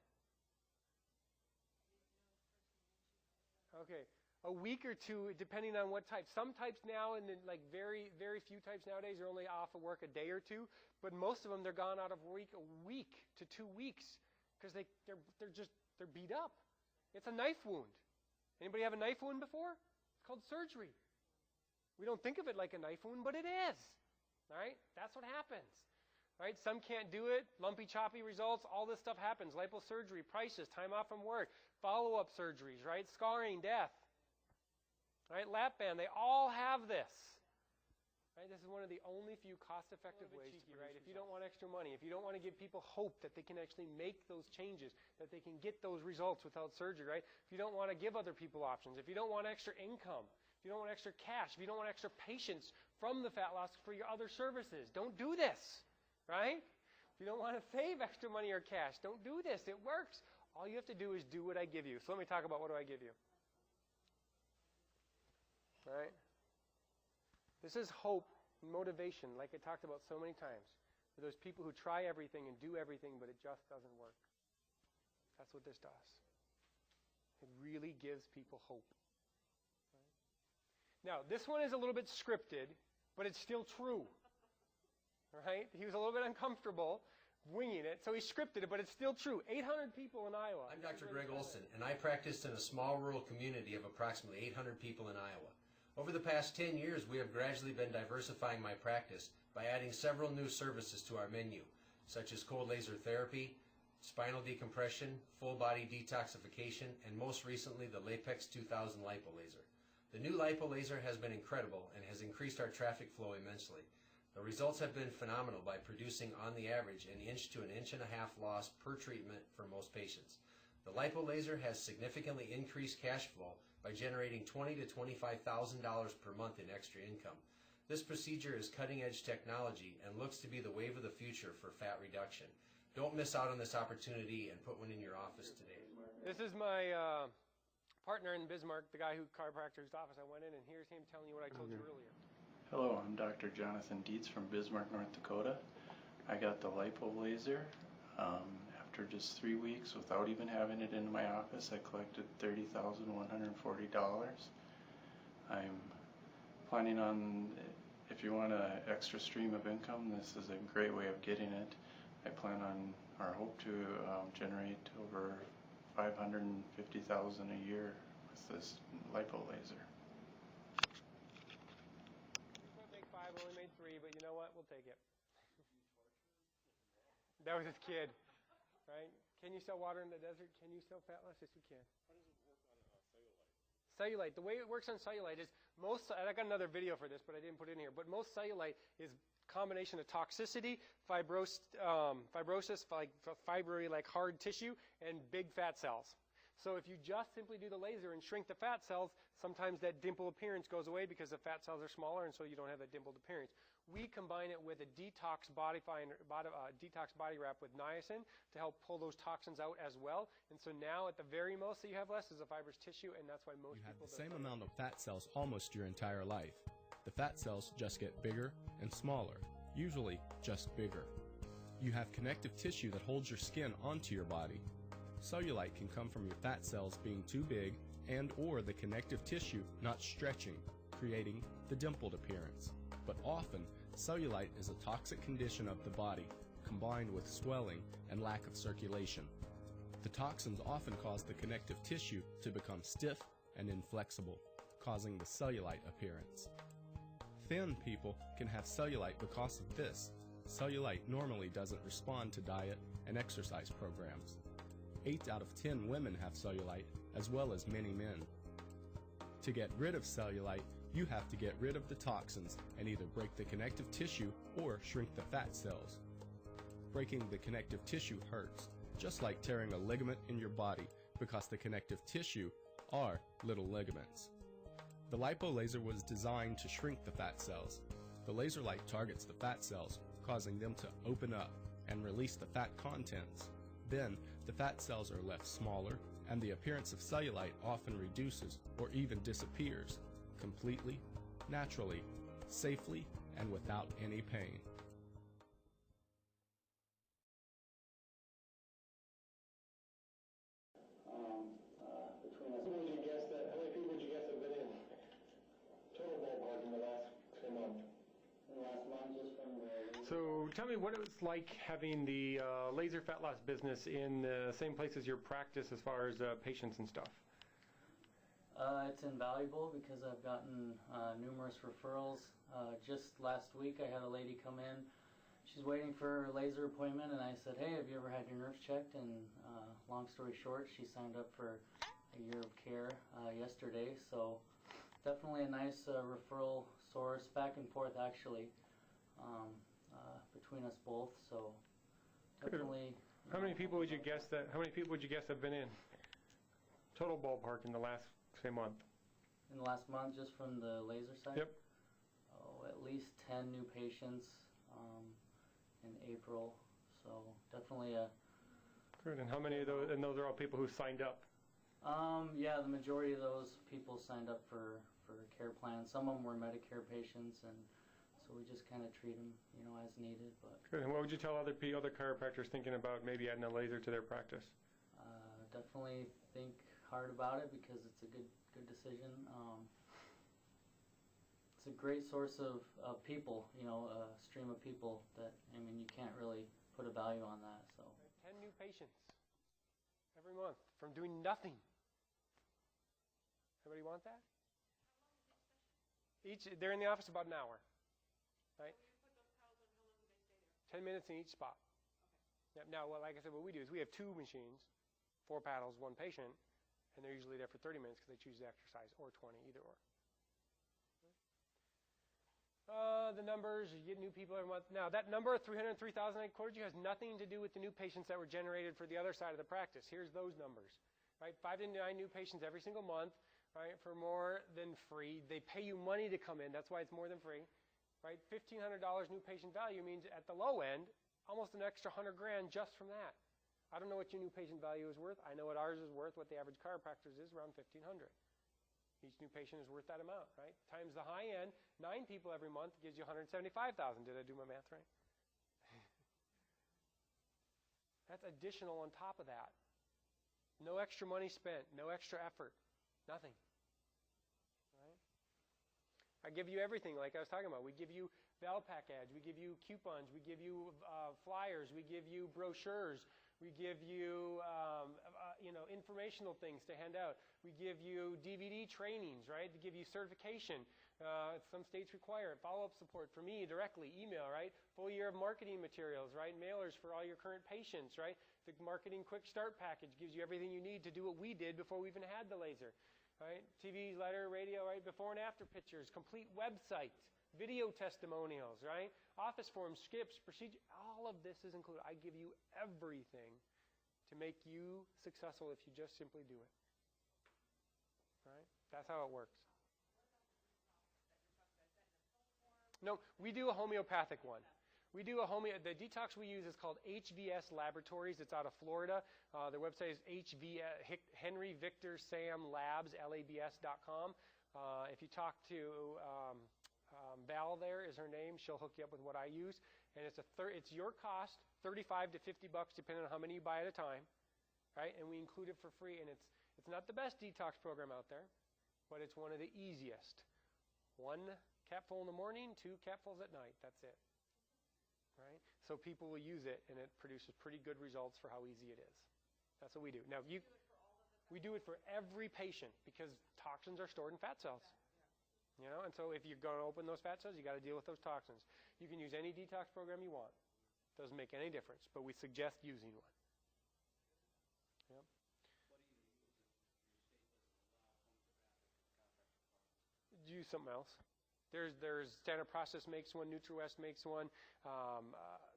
Okay. A week or two, depending on what type. Some types now, and then like very few types nowadays, are only off of work a day or two. But most of them, they're gone out of work a week to 2 weeks because they're beat up. It's a knife wound. Anybody have a knife wound before? It's called surgery. We don't think of it like a knife wound, but it is. All right, that's what happens. All right, some can't do it. Lumpy, choppy results. All this stuff happens. Liposurgery, prices, time off from work, follow-up surgeries, right? Scarring, death. Right, lap band, they all have this. Right, this is one of the only few cost-effective ways to right? If you don't want extra money, if you don't want to give people hope that they can actually make those changes, that they can get those results without surgery, right? If you don't want to give other people options, if you don't want extra income, if you don't want extra cash, if you don't want extra patience from the fat loss for your other services, don't do this, right? If you don't want to save extra money or cash, don't do this. It works. All you have to do is do what I give you. So let me talk about what do I give you. Right? This is hope and motivation, like I talked about so many times, for those people who try everything and do everything, but it just doesn't work. That's what this does. It really gives people hope. Right? Now, this one is a little bit scripted, but it's still true. Right? He was a little bit uncomfortable winging it, so he scripted it, but it's still true. 800 people in Iowa. I'm Dr. Greg Olson, and I practiced in a small rural community of approximately 800 people in Iowa. Over the past 10 years, we have gradually been diversifying my practice by adding several new services to our menu, such as cold laser therapy, spinal decompression, full body detoxification, and most recently the Lapex 2000 lipo laser. The new lipo laser has been incredible and has increased our traffic flow immensely. The results have been phenomenal by producing on the average an inch to an inch and a half loss per treatment for most patients. The lipo laser has significantly increased cash flow by generating $20,000 to $25,000 per month in extra income. This procedure is cutting-edge technology and looks to be the wave of the future for fat reduction. Don't miss out on this opportunity and put one in your office today. This is my partner in Bismarck, the guy who chiropractor's office I went in, and here's him telling you what I told you earlier. Hello, I'm Dr. Jonathan Dietz from Bismarck, North Dakota. I got the lipo laser. After just 3 weeks, without even having it in my office, I collected $30,140. I'm planning on, if you want an extra stream of income, this is a great way of getting it. I plan on, or hope to, generate over $550,000 a year with this lipo laser. We'll take 5, only made 3, but you know what? We'll take it. That was his kid. Right? Can you sell water in the desert? Can you sell fat loss? Yes, you can. How does it work on cellulite? Cellulite. The way it works on cellulite is most, and I got another video for this, but I didn't put it in here, but most cellulite is combination of toxicity, fibrosis, like fibry, like hard tissue, and big fat cells. So if you just simply do the laser and shrink the fat cells, sometimes that dimple appearance goes away because the fat cells are smaller, and so you don't have that dimpled appearance. we combine it with a detox body wrap with niacin to help pull those toxins out as well. And so now at the very most that you have left is a fibrous tissue, and that's why most You have people the same amount of fat cells almost your entire life. The fat cells just get bigger and smaller, usually just bigger. You have connective tissue that holds your skin onto your body. Cellulite can come from your fat cells being too big and or the connective tissue not stretching, creating the dimpled appearance. But often, cellulite is a toxic condition of the body, combined with swelling and lack of circulation. The toxins often cause the connective tissue to become stiff and inflexible, causing the cellulite appearance. Thin people can have cellulite because of this. Cellulite normally doesn't respond to diet and exercise programs. 8 out of 10 women have cellulite, as well as many men. To get rid of cellulite, you have to get rid of the toxins and either break the connective tissue or shrink the fat cells. Breaking the connective tissue hurts, just like tearing a ligament in your body, because the connective tissue are little ligaments. The lipo laser was designed to shrink the fat cells. The laser light targets the fat cells, causing them to open up and release the fat contents. Then, the fat cells are left smaller, and the appearance of cellulite often reduces or even disappears, completely, naturally, safely, and without any pain. Between us, how many people would you guess have been in? Total ballpark in the last 3 months. In the last month, just from the... So tell me what it was like having the laser fat loss business in the same place as your practice as far as patients and stuff. It's invaluable because I've gotten numerous referrals. Just last week I had a lady come in. She's waiting for her laser appointment, and I said, hey, have you ever had your nerves checked? And long story short, she signed up for a year of care yesterday. So definitely a nice referral source, back and forth actually, between us both. So definitely. How many people would you guess have been in? Total ballpark in the last, say, month. In the last month, just from the laser side? Yep. Oh, at least 10 new patients in April. So definitely a... Good. And how many of those, and those are all people who signed up? Yeah, the majority of those people signed up for care plans. Some of them were Medicare patients, and so we just kind of treat them, as needed. But good. And what would you tell other chiropractors thinking about maybe adding a laser to their practice? Definitely think hard about it because it's a good decision. It's a great source of people, a stream of people that, you can't really put a value on that. So 10 new patients every month from doing nothing. Everybody want that? They're in the office about an hour, right? 10 minutes in each spot. Okay. Now, like I said, what we do is we have 2 machines, 4 paddles, 1 patient, and they're usually there for 30 minutes because they choose the exercise, or 20, either or. The numbers, you get new people every month. Now, that number of 303,000 I quoted you has nothing to do with the new patients that were generated for the other side of the practice. Here's those numbers, right? 5 to 9 new patients every single month, right, for more than free. They pay you money to come in. That's why it's more than free, right? $1,500 new patient value means at the low end, almost an extra $100 grand just from that. I don't know what your new patient value is worth. I know what ours is worth, what the average chiropractor's is, around $1,500. Each new patient is worth that amount, right? Times the high end, 9 people every month gives you $175,000. Did I do my math right? That's additional on top of that. No extra money spent, no extra effort, nothing. Right? I give you everything like I was talking about. We give you Valpak ads, we give you coupons, we give you flyers, we give you brochures, we give you informational things to hand out. We give you DVD trainings, right, to give you certification. Some states require it. Follow-up support for me directly, email, right? Full year of marketing materials, right? Mailers for all your current patients, right? The marketing quick start package gives you everything you need to do what we did before we even had the laser, right? TV, letter, radio, right? Before and after pictures, complete website, video testimonials, right? Office forms, skips, procedure, all of this is included. I give you everything to make you successful if you just simply do it. Right? That's how it works. No, we do a homeopathic one. We do the detox we use is called HVS Laboratories. It's out of Florida. Their website is Henry Victor Sam Labs, LABS.com. If you talk to Val, there is her name. She'll hook you up with what I use. And it's your cost, $35 to $50, depending on how many you buy at a time, right? And we include it for free. And it's not the best detox program out there, but it's one of the easiest. 1 capful in the morning, 2 capfuls at night. That's it. Right? So people will use it, and it produces pretty good results for how easy it is. That's what we do. Now, we do it for every patient because toxins are stored in fat cells. You know, and so if you're going to open those fat cells, you got to deal with those toxins. You can use any detox program you want. Doesn't make any difference, but we suggest using one. Yep. Use something else. There's Standard Process makes one, NutriWest makes one,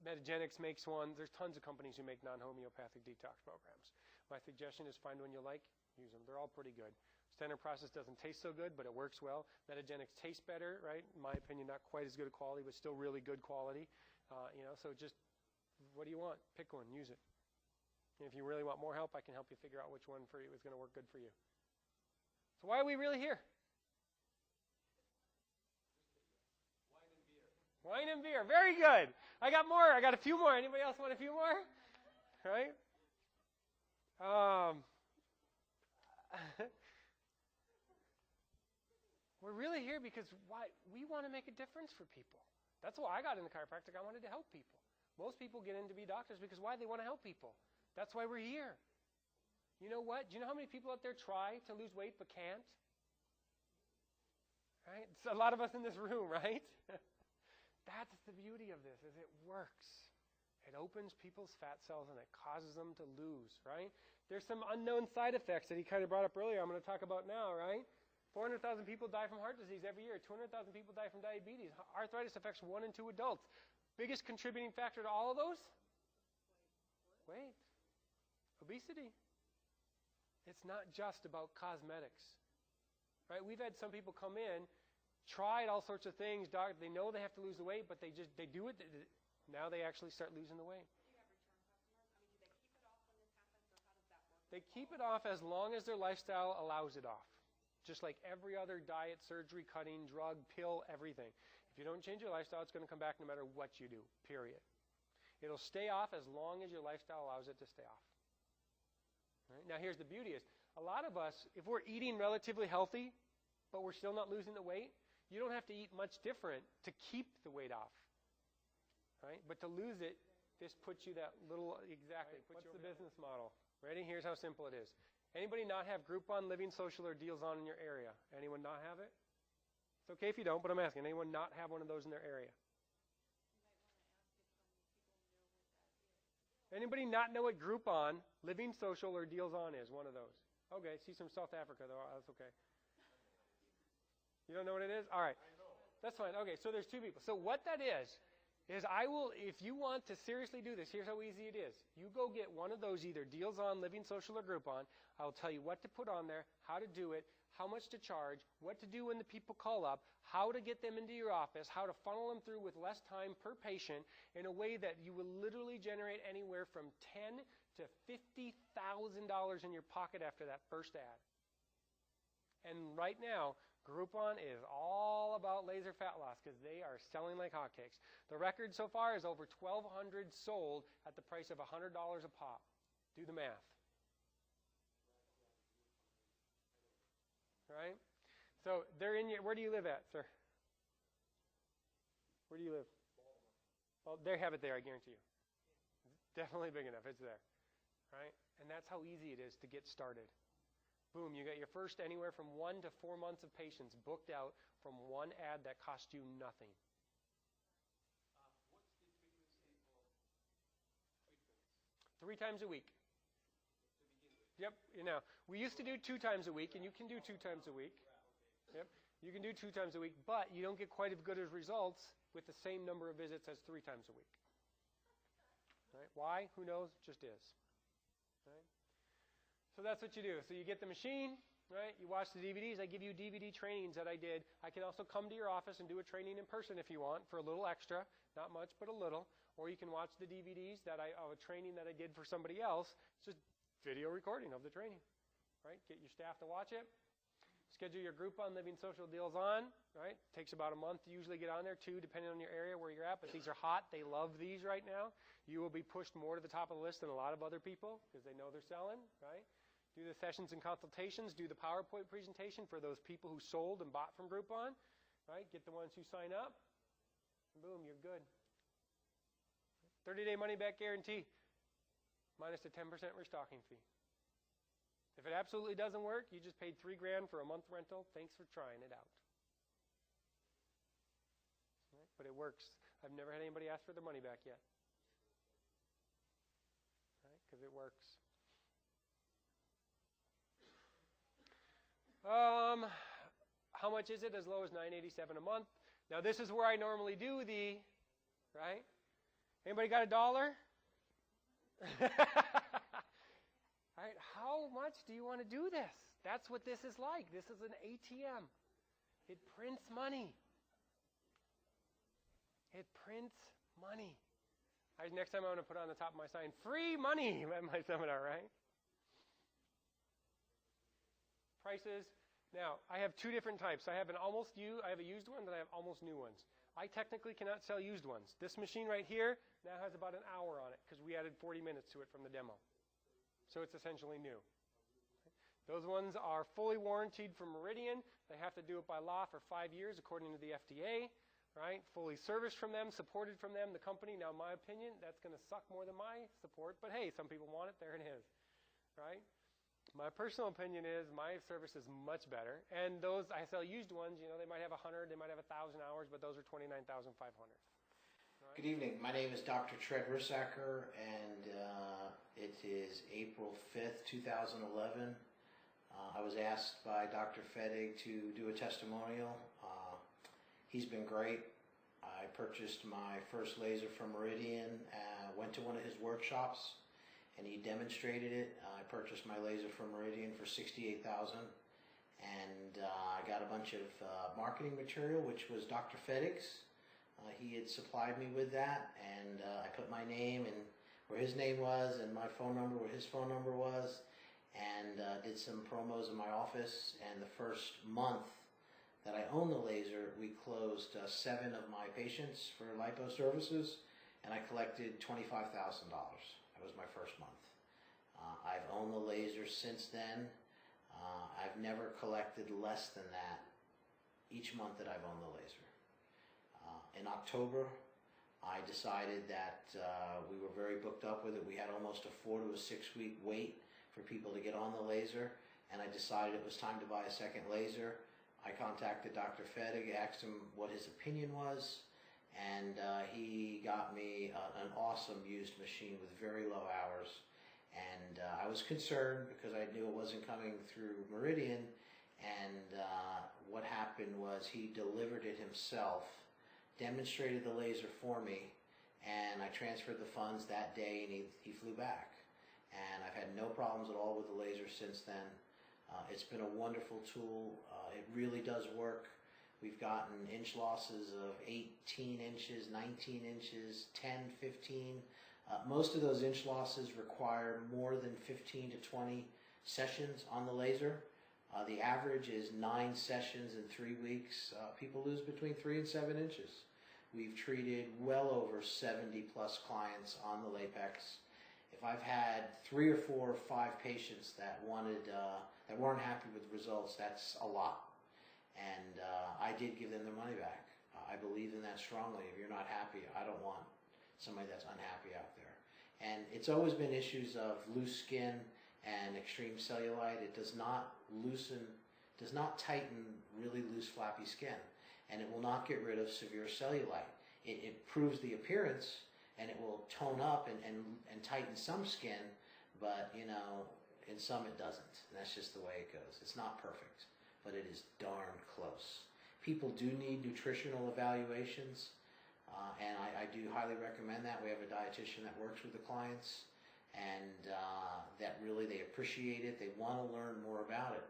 Metagenics makes one. There's tons of companies who make non-homeopathic detox programs. My suggestion is find one you like, use them. They're all pretty good. Standard Process doesn't taste so good, but it works well. Metagenics tastes better, right? In my opinion, not quite as good a quality, but still really good quality. So just, what do you want? Pick one, use it. And if you really want more help, I can help you figure out which one for you is going to work good for you. So why are we really here? Wine and beer. Very good. I got more. I got a few more. Anybody else want a few more? Right? We're really here because we want to make a difference for people. That's why I got into chiropractic. I wanted to help people. Most people get in to be doctors because why? They want to help people. That's why we're here. You know what? Do you know how many people out there try to lose weight but can't? Right? It's a lot of us in this room, right? That's the beauty of this, is it works. It opens people's fat cells and it causes them to lose, right? There's some unknown side effects that he kind of brought up earlier I'm going to talk about now, right? 400,000 people die from heart disease every year. 200,000 people die from diabetes. Arthritis affects 1 in 2 adults. Biggest contributing factor to all of those? Weight. Obesity. It's not just about cosmetics, right? We've had some people come in, tried all sorts of things. They know they have to lose the weight, but they do it. Now they actually start losing the weight. They keep it off as long as their lifestyle allows it off. Just like every other diet, surgery, cutting, drug, pill, everything. If you don't change your lifestyle, it's going to come back no matter what you do, period. It'll stay off as long as your lifestyle allows it to stay off. Right? Now here's the beauty is, a lot of us, if we're eating relatively healthy, but we're still not losing the weight, you don't have to eat much different to keep the weight off, right? But to lose it, this puts you that little, exactly. Right. What's the business model? Ready? Here's how simple it is. Anybody not have Groupon, Living Social, or Deals On in your area? Anyone not have it? It's okay if you don't, but I'm asking. Anyone not have one of those in their area? Anybody not know what Groupon, Living Social, or Deals On is? One of those. Okay, see some South Africa, though. That's okay. You don't know what it is? All right. That's fine. Okay, so there's 2 people. So what that is if you want to seriously do this, here's how easy it is. You go get one of those, either Deals On, Living Social, or Groupon. I'll tell you what to put on there, how to do it, how much to charge, what to do when the people call up, how to get them into your office, how to funnel them through with less time per patient in a way that you will literally generate anywhere from $10,000 to $50,000 in your pocket after that first ad. And right now, Groupon is all about laser fat loss because they are selling like hotcakes. The record so far is over 1,200 sold at the price of $100 a pop. Do the math. Right? So they're in your, where do you live at, sir? Where do you live? Well, they have it there, I guarantee you. It's definitely big enough. It's there. Right? And that's how easy it is to get started. Boom, you got your first anywhere from 1 to 4 months of patients booked out from one ad that cost you nothing. What's the frequency for treatments? 3 times a week. Yep, we used to do 2 times a week, and you can do 2 times a week. Yep, you can do 2 times a week, but you don't get quite as good as results with the same number of visits as 3 times a week. Right? Why? Who knows? Just is. Right? So that's what you do. So you get the machine, right? You watch the DVDs. I give you DVD trainings that I did. I can also come to your office and do a training in person if you want for a little extra, not much, but a little. Or you can watch the DVDs of a training that I did for somebody else. It's just video recording of the training, right? Get your staff to watch it. Schedule your group on Living Social Deals on, right? Takes about a month to usually get on there, 2, depending on your area where you're at, but these are hot. They love these right now. You will be pushed more to the top of the list than a lot of other people because they know they're selling, right? Do the sessions and consultations, do the PowerPoint presentation for those people who sold and bought from Groupon, right? Get the ones who sign up, and boom, you're good. 30-day money-back guarantee minus a 10% restocking fee. If it absolutely doesn't work, you just paid $3,000 for a month rental. Thanks for trying it out. Right? But it works. I've never had anybody ask for their money back yet. Right? Because it works. How much is it? As low as $9.87 a month. Now this is where I normally do the, right? Anybody got $1? All right, how much do you want to do this? That's what this is like. This is an ATM. It prints money. It prints money. All right, next time I'm going to put on the top of my sign, free money at my seminar, right? Prices. Now, I have 2 different types. I have a used one, and I have almost new ones. I technically cannot sell used ones. This machine right here now has about an hour on it because we added 40 minutes to it from the demo. So it's essentially new. Those ones are fully warranted from Meridian. They have to do it by law for 5 years according to the FDA, right? Fully serviced from them, supported from them, the company. Now, in my opinion, that's going to suck more than my support, but hey, some people want it, there it is, right? My personal opinion is my service is much better. And those, I sell used ones, you know, they might have 100, they might have 1,000 hours, but those are 29,500. Right? Good evening. My name is Dr. Tread Rissacker, and it is April 5th, 2011. I was asked by Dr. Fedig to do a testimonial. He's been great. I purchased my first laser from Meridian, went to one of his workshops, and he demonstrated it. I purchased my laser from Meridian for $68,000, and I got a bunch of marketing material, which was Dr. Fedig's. He had supplied me with that, and I put my name and where his name was and my phone number where his phone number was, and did some promos in my office. And the first month that I owned the laser, we closed 7 of my patients for lipo services, and I collected $25,000. That was my first month. I've owned the laser since then. I've never collected less than that each month that I've owned the laser. In October, I decided that we were very booked up with it. We had almost a 4 to 6 week wait for people to get on the laser, and I decided it was time to buy a second laser. I contacted Dr. Fedig, asked him what his opinion was, and he got me an awesome used machine with very low hours. And I was concerned because I knew it wasn't coming through Meridian, and what happened was he delivered it himself, demonstrated the laser for me, and I transferred the funds that day, and he flew back. And I've had no problems at all with the laser since then. It's been a wonderful tool. It really does work. We've gotten inch losses of 18 inches, 19 inches, 10, 15. Most of those inch losses require more than 15 to 20 sessions on the laser. The average is 9 sessions in 3 weeks. People lose between 3 and 7 inches. We've treated well over 70 plus clients on the Lapex. If I've had 3 or 4 or 5 patients that that weren't happy with the results, that's a lot. And I did give them their money back. I believe in that strongly. If you're not happy, I don't want somebody that's unhappy out there. And it's always been issues of loose skin and extreme cellulite. It does not tighten really loose flappy skin, and it will not get rid of severe cellulite. It improves the appearance, and it will tone up and tighten some skin, but you know, in some it doesn't. And that's just the way it goes. It's not perfect, but it is darn close. People do need nutritional evaluations, and I do highly recommend that. We have a dietitian that works with the clients, and that really they appreciate it. They want to learn more about it.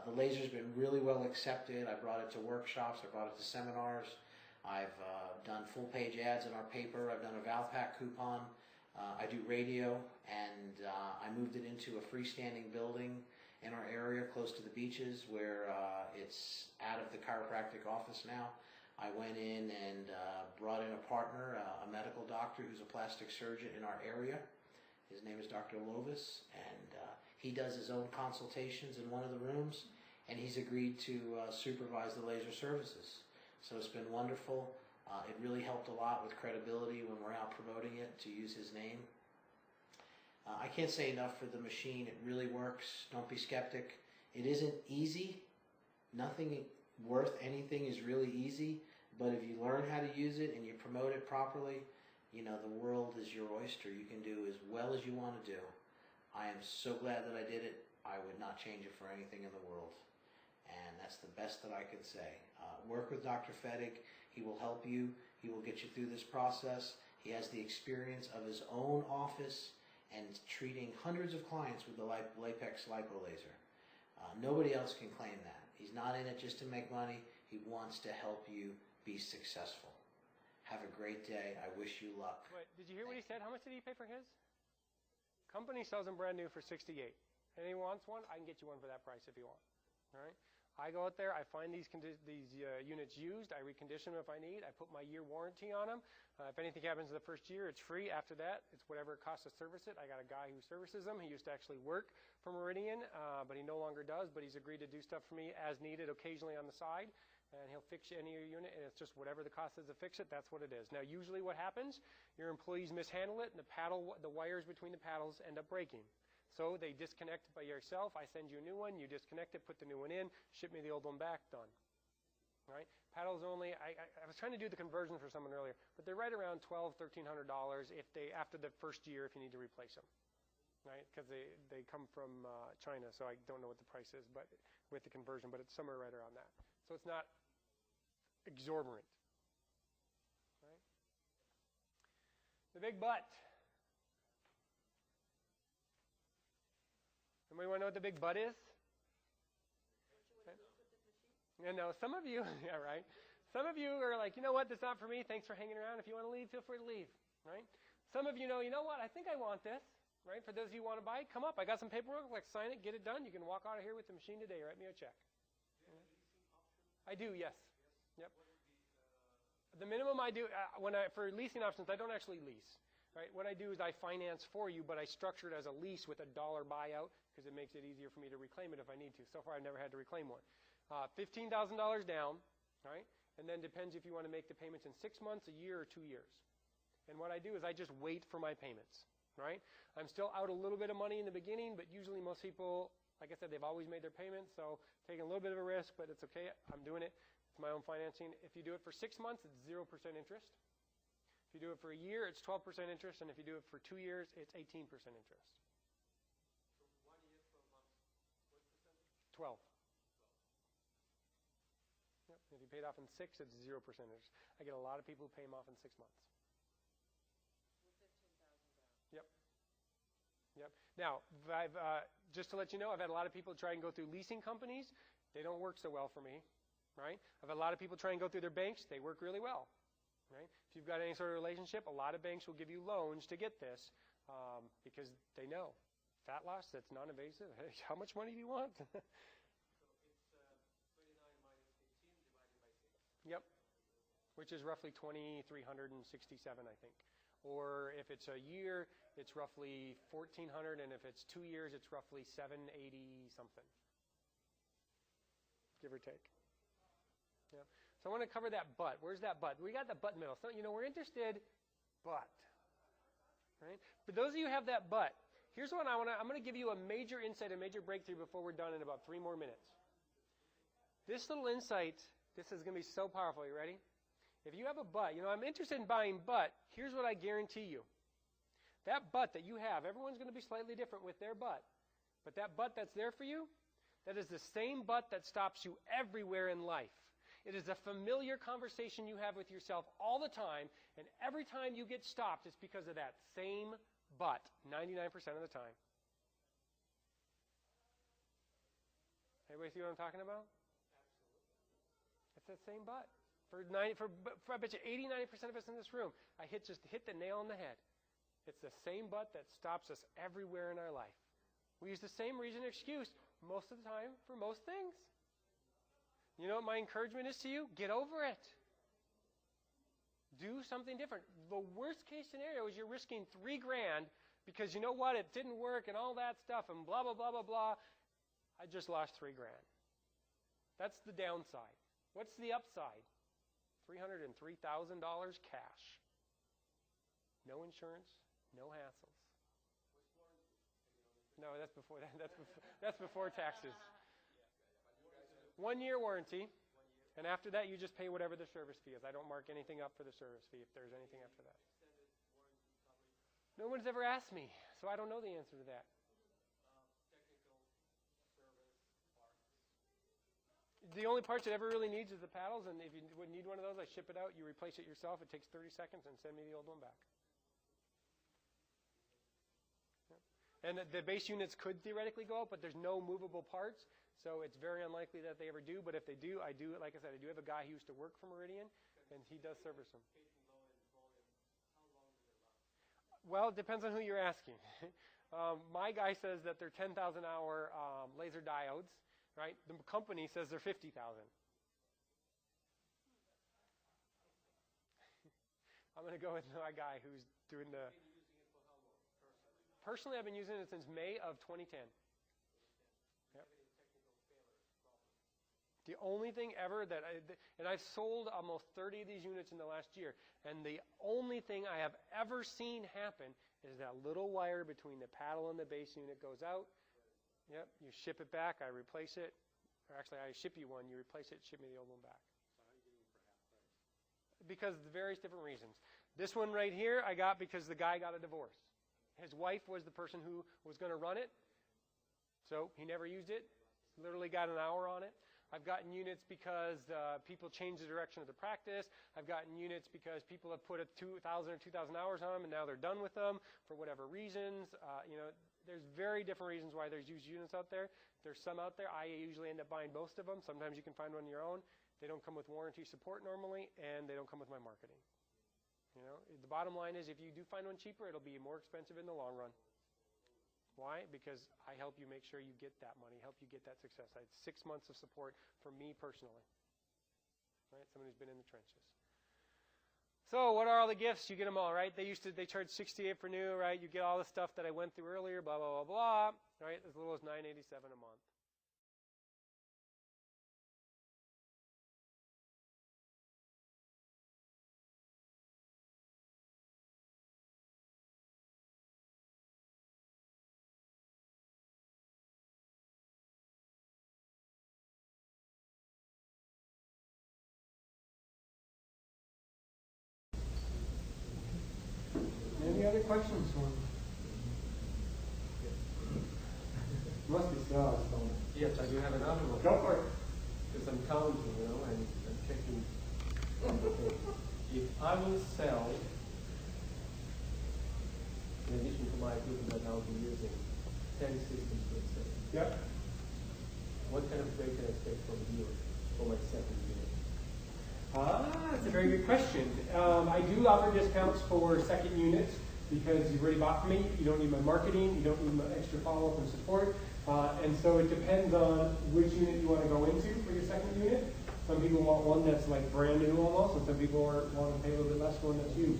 The laser's been really well accepted. I brought it to workshops, I brought it to seminars. I've done full-page ads in our paper. I've done a Valpak coupon. I do radio, and I moved it into a freestanding building in our area close to the beaches where it's out of the chiropractic office now. I went in and brought in a partner, a medical doctor who's a plastic surgeon in our area. His name is Dr. Lovis, and he does his own consultations in one of the rooms, and he's agreed to supervise the laser services. So it's been wonderful. It really helped a lot with credibility when we're out promoting it to use his name. I can't say enough for the machine. It really works. Don't be skeptic. It isn't easy. Nothing worth anything is really easy, but if you learn how to use it and you promote it properly, you know, the world is your oyster. You can do as well as you want to do. I am so glad that I did it. I would not change it for anything in the world. And that's the best that I can say. Work with Dr. Fettig. He will help you. He will get you through this process. He has the experience of his own office and treating hundreds of clients with the Lapex lipo laser. Nobody else can claim that. He's not in it just to make money. He wants to help you be successful. Have a great day. I wish you luck. Wait, did you hear what he said? How much did he pay for his? Company sells them brand new for $68. And he wants one, I can get you one for that price if you want. All right? I go out there, I find these units used, I recondition them if I need, I put my year warranty on them. If anything happens in the first year, it's free. After that, it's whatever it costs to service it. I got a guy who services them. He used to actually work for Meridian, but he no longer does, but he's agreed to do stuff for me as needed occasionally on the side. And he'll fix any of your unit, and it's just whatever the cost is to fix it, that's what it is. Now, usually what happens, your employees mishandle it, and the wires between the paddles end up breaking. So they disconnect by yourself. I send you a new one. You disconnect it, put the new one in, ship me the old one back, done. All right? Paddles only, I was trying to do the conversion for someone earlier, but they're right around $1,200, $1,300 if they, after the first year if you need to replace them. Right? Because they come from China, so I don't know what the price is but with the conversion, but it's somewhere right around that. So it's not exorbitant. Right? The big butt. Anybody want to know what the big butt is? Yeah, no, some of you, yeah, right. Some of you are like, you know what, that's not for me. Thanks for hanging around. If you want to leave, feel free to leave. Right? Some of you know what, I think I want this. Right? For those of you who want to buy it, come up. I got some paperwork. Like, sign it, get it done. You can walk out of here with the machine today. Write me a check. I do, yes. Yep. The minimum I do, for leasing options, I don't actually lease. Right? What I do is I finance for you, but I structure it as a lease with a dollar buyout because it makes it easier for me to reclaim it if I need to. So far, I've never had to reclaim one. $15,000 down, right? And then depends if you want to make the payments in 6 months, a year, or 2 years. And what I do is I just wait for my payments, right? I'm still out a little bit of money in the beginning, but usually most people, like I said, they've always made their payments, so taking a little bit of a risk, but it's okay. I'm doing it. It's my own financing. If you do it for 6 months, it's 0% interest. If you do it for a year, it's 12% interest, and if you do it for 2 years, it's 18% interest. So 1 year, 12 months, what percentage? 12. Yep. If you pay it off in 6, it's 0% interest. I get a lot of people who pay them off in 6 months. With $15,000 down. Yep. Yep. Now, just to let you know, I've had a lot of people try and go through leasing companies. They don't work so well for me, right? I've had a lot of people try and go through their banks. They work really well. Right? If you've got any sort of relationship, a lot of banks will give you loans to get this because they know. Fat loss, that's non-invasive. How much money do you want? So it's 39 minus 15 divided by 6. Yep. Which is roughly 2,367, I think. Or if it's a year, it's roughly 1,400, and if it's 2 years, it's roughly 780 something. Give or take. Yep. So I want to cover that butt. Where's that butt? We got the butt in the middle. So, we're interested, butt. Right? For those of you who have that butt, here's what I'm going to give you a major insight, a major breakthrough before we're done in about 3 more minutes. This little insight, this is going to be so powerful. You ready? If you have a butt, I'm interested in buying butt. Here's what I guarantee you. That butt that you have, everyone's going to be slightly different with their butt. But that butt that's there for you, that is the same butt that stops you everywhere in life. It is a familiar conversation you have with yourself all the time, and every time you get stopped, it's because of that same butt, 99% of the time. Everybody see what I'm talking about? It's that same butt. I bet you 80-90% of us in this room, just hit the nail on the head. It's the same butt that stops us everywhere in our life. We use the same reason and excuse most of the time for most things. You know what my encouragement is to you? Get over it. Do something different. The worst case scenario is you're risking $3,000 because you know what? It didn't work and all that stuff and blah, blah, blah, blah, blah. I just lost $3,000. That's the downside. What's the upside? $303,000 cash. No insurance, no hassles. No, that's before that. That's before taxes. 1 year warranty, and after that you just pay whatever the service fee is. I don't mark anything up for the service fee if there's anything after that. No one's ever asked me, so I don't know the answer to that. The only parts it ever really needs is the paddles, and if you would need one of those, I ship it out. You replace it yourself. It takes 30 seconds, and send me the old one back. And the base units could theoretically go up, but there's no movable parts, so it's very unlikely that they ever do. But if they do, like I said, I do have a guy who used to work for Meridian, and he does service them. Well, it depends on who you're asking. My guy says that they're 10,000-hour laser diodes, right? The company says they're 50,000. I'm going to go with my guy who's doing the... Personally, I've been using it since May of 2010. Yep. The only thing ever that and I've sold almost 30 of these units in the last year, and the only thing I have ever seen happen is that little wire between the paddle and the base unit goes out. Yep, you ship it back, I replace it. Or actually, I ship you one, you replace it, ship me the old one back. Because of the various different reasons. This one right here, I got because the guy got a divorce. His wife was the person who was going to run it, so he never used it. Literally got an hour on it. I've gotten units because people changed the direction of the practice. I've gotten units because people have put 2,000 or 2,000 hours on them, and now they're done with them for whatever reasons. There's very different reasons why there's used units out there. There's some out there. I usually end up buying most of them. Sometimes you can find one on your own. They don't come with warranty support normally, and they don't come with my marketing. The bottom line is if you do find one cheaper, it'll be more expensive in the long run. Why? Because I help you make sure you get that money, help you get that success. I had 6 months of support for me personally. Right? Someone who's been in the trenches. So what are all the gifts? You get them all, right? They charge $68 for new, right? You get all the stuff that I went through earlier, blah, blah, blah, blah, right? As little as $9.87 a month. Any other questions for me? Must be stars. Yes, I do have another one. Go for it. Because I'm counting, and I'm checking. Okay. If I will sell, in addition to my equipment that I'll be using, 10 systems, let's say. Yep. What kind of rate can I expect from you for my second unit? That's a very good question. I do offer discounts for second units because you've already bought from me. You don't need my marketing. You don't need my extra follow-up and support. And so it depends on which unit you want to go into for your second unit. Some people want one that's like brand new almost, and some people want to pay a little bit less for one that's used.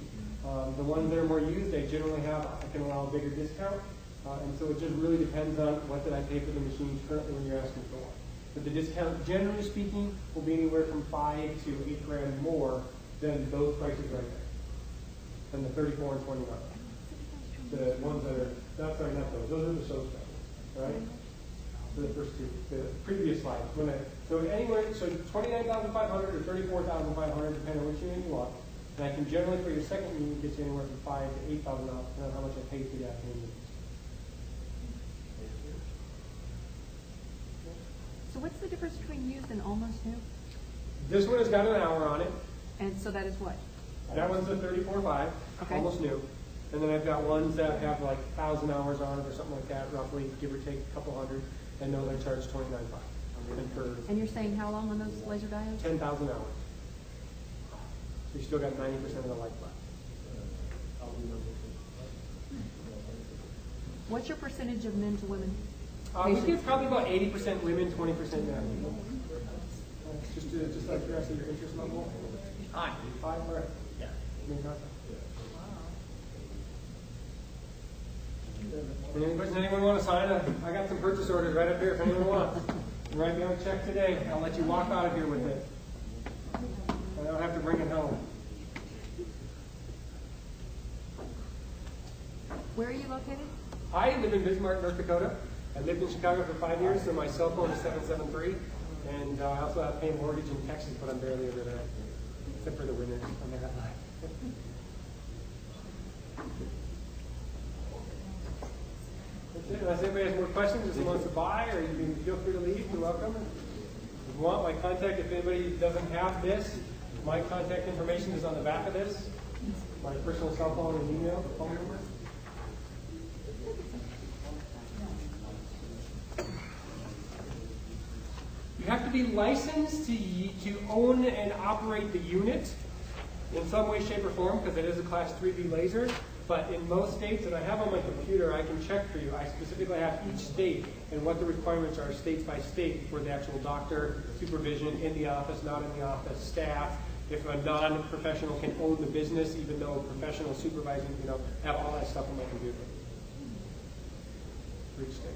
The ones that are more used, they generally have, I can allow a bigger discount. And so it just really depends on what did I pay for the machines currently when you're asking for one. But the discount, generally speaking, will be anywhere from $5,000 to $8,000 more than those prices right there, than the 34 and 21. The ones that are, not those. Those are the showstoppers, right? The first two, the previous slides. So 29,500 or 34,500, depending on which unit you want. And I can generally, for your second unit, get you anywhere from $5,000 to $8,000, depending on how much I paid for the afternoon units. So what's the difference between used and almost new? This one has got an hour on it. And so that is what? That one's a 34.5, okay. Almost new. And then I've got ones that have like 1,000 hours on it or something like that, roughly, give or take a couple hundred, and those I charge $29.5. And for And you're saying how long on those laser diodes? 10,000 hours. So you still got 90% of the life left. What's your percentage of men to women? We get probably about 80% women, 20% men. Just like the rest of your interest level. Hi. All right. Yeah. Any questions? Anyone want to sign? I got some purchase orders right up here if anyone wants. Write me on a check today. I'll let you walk out of here with it. I don't have to bring it home. Where are you located? I live in Bismarck, North Dakota. I lived in Chicago for 5 years, so my cell phone is 773. And I also have paying mortgage in Texas, but I'm barely over there, except for the winters. I'm there. That's it. Unless anybody has more questions, or someone wants to buy, or you can feel free to leave. You're welcome. If you want my contact, if anybody doesn't have this, my contact information is on the back of this. My personal cell phone and email, phone number. You have to be licensed to own and operate the unit in some way, shape, or form, because it is a Class 3B laser. But in most states, and I have on my computer, I can check for you. I specifically have each state and what the requirements are states by state for the actual doctor, supervision, in the office, not in the office, staff. If a non-professional can own the business, even though professional supervising, have all that stuff on my computer. For each state.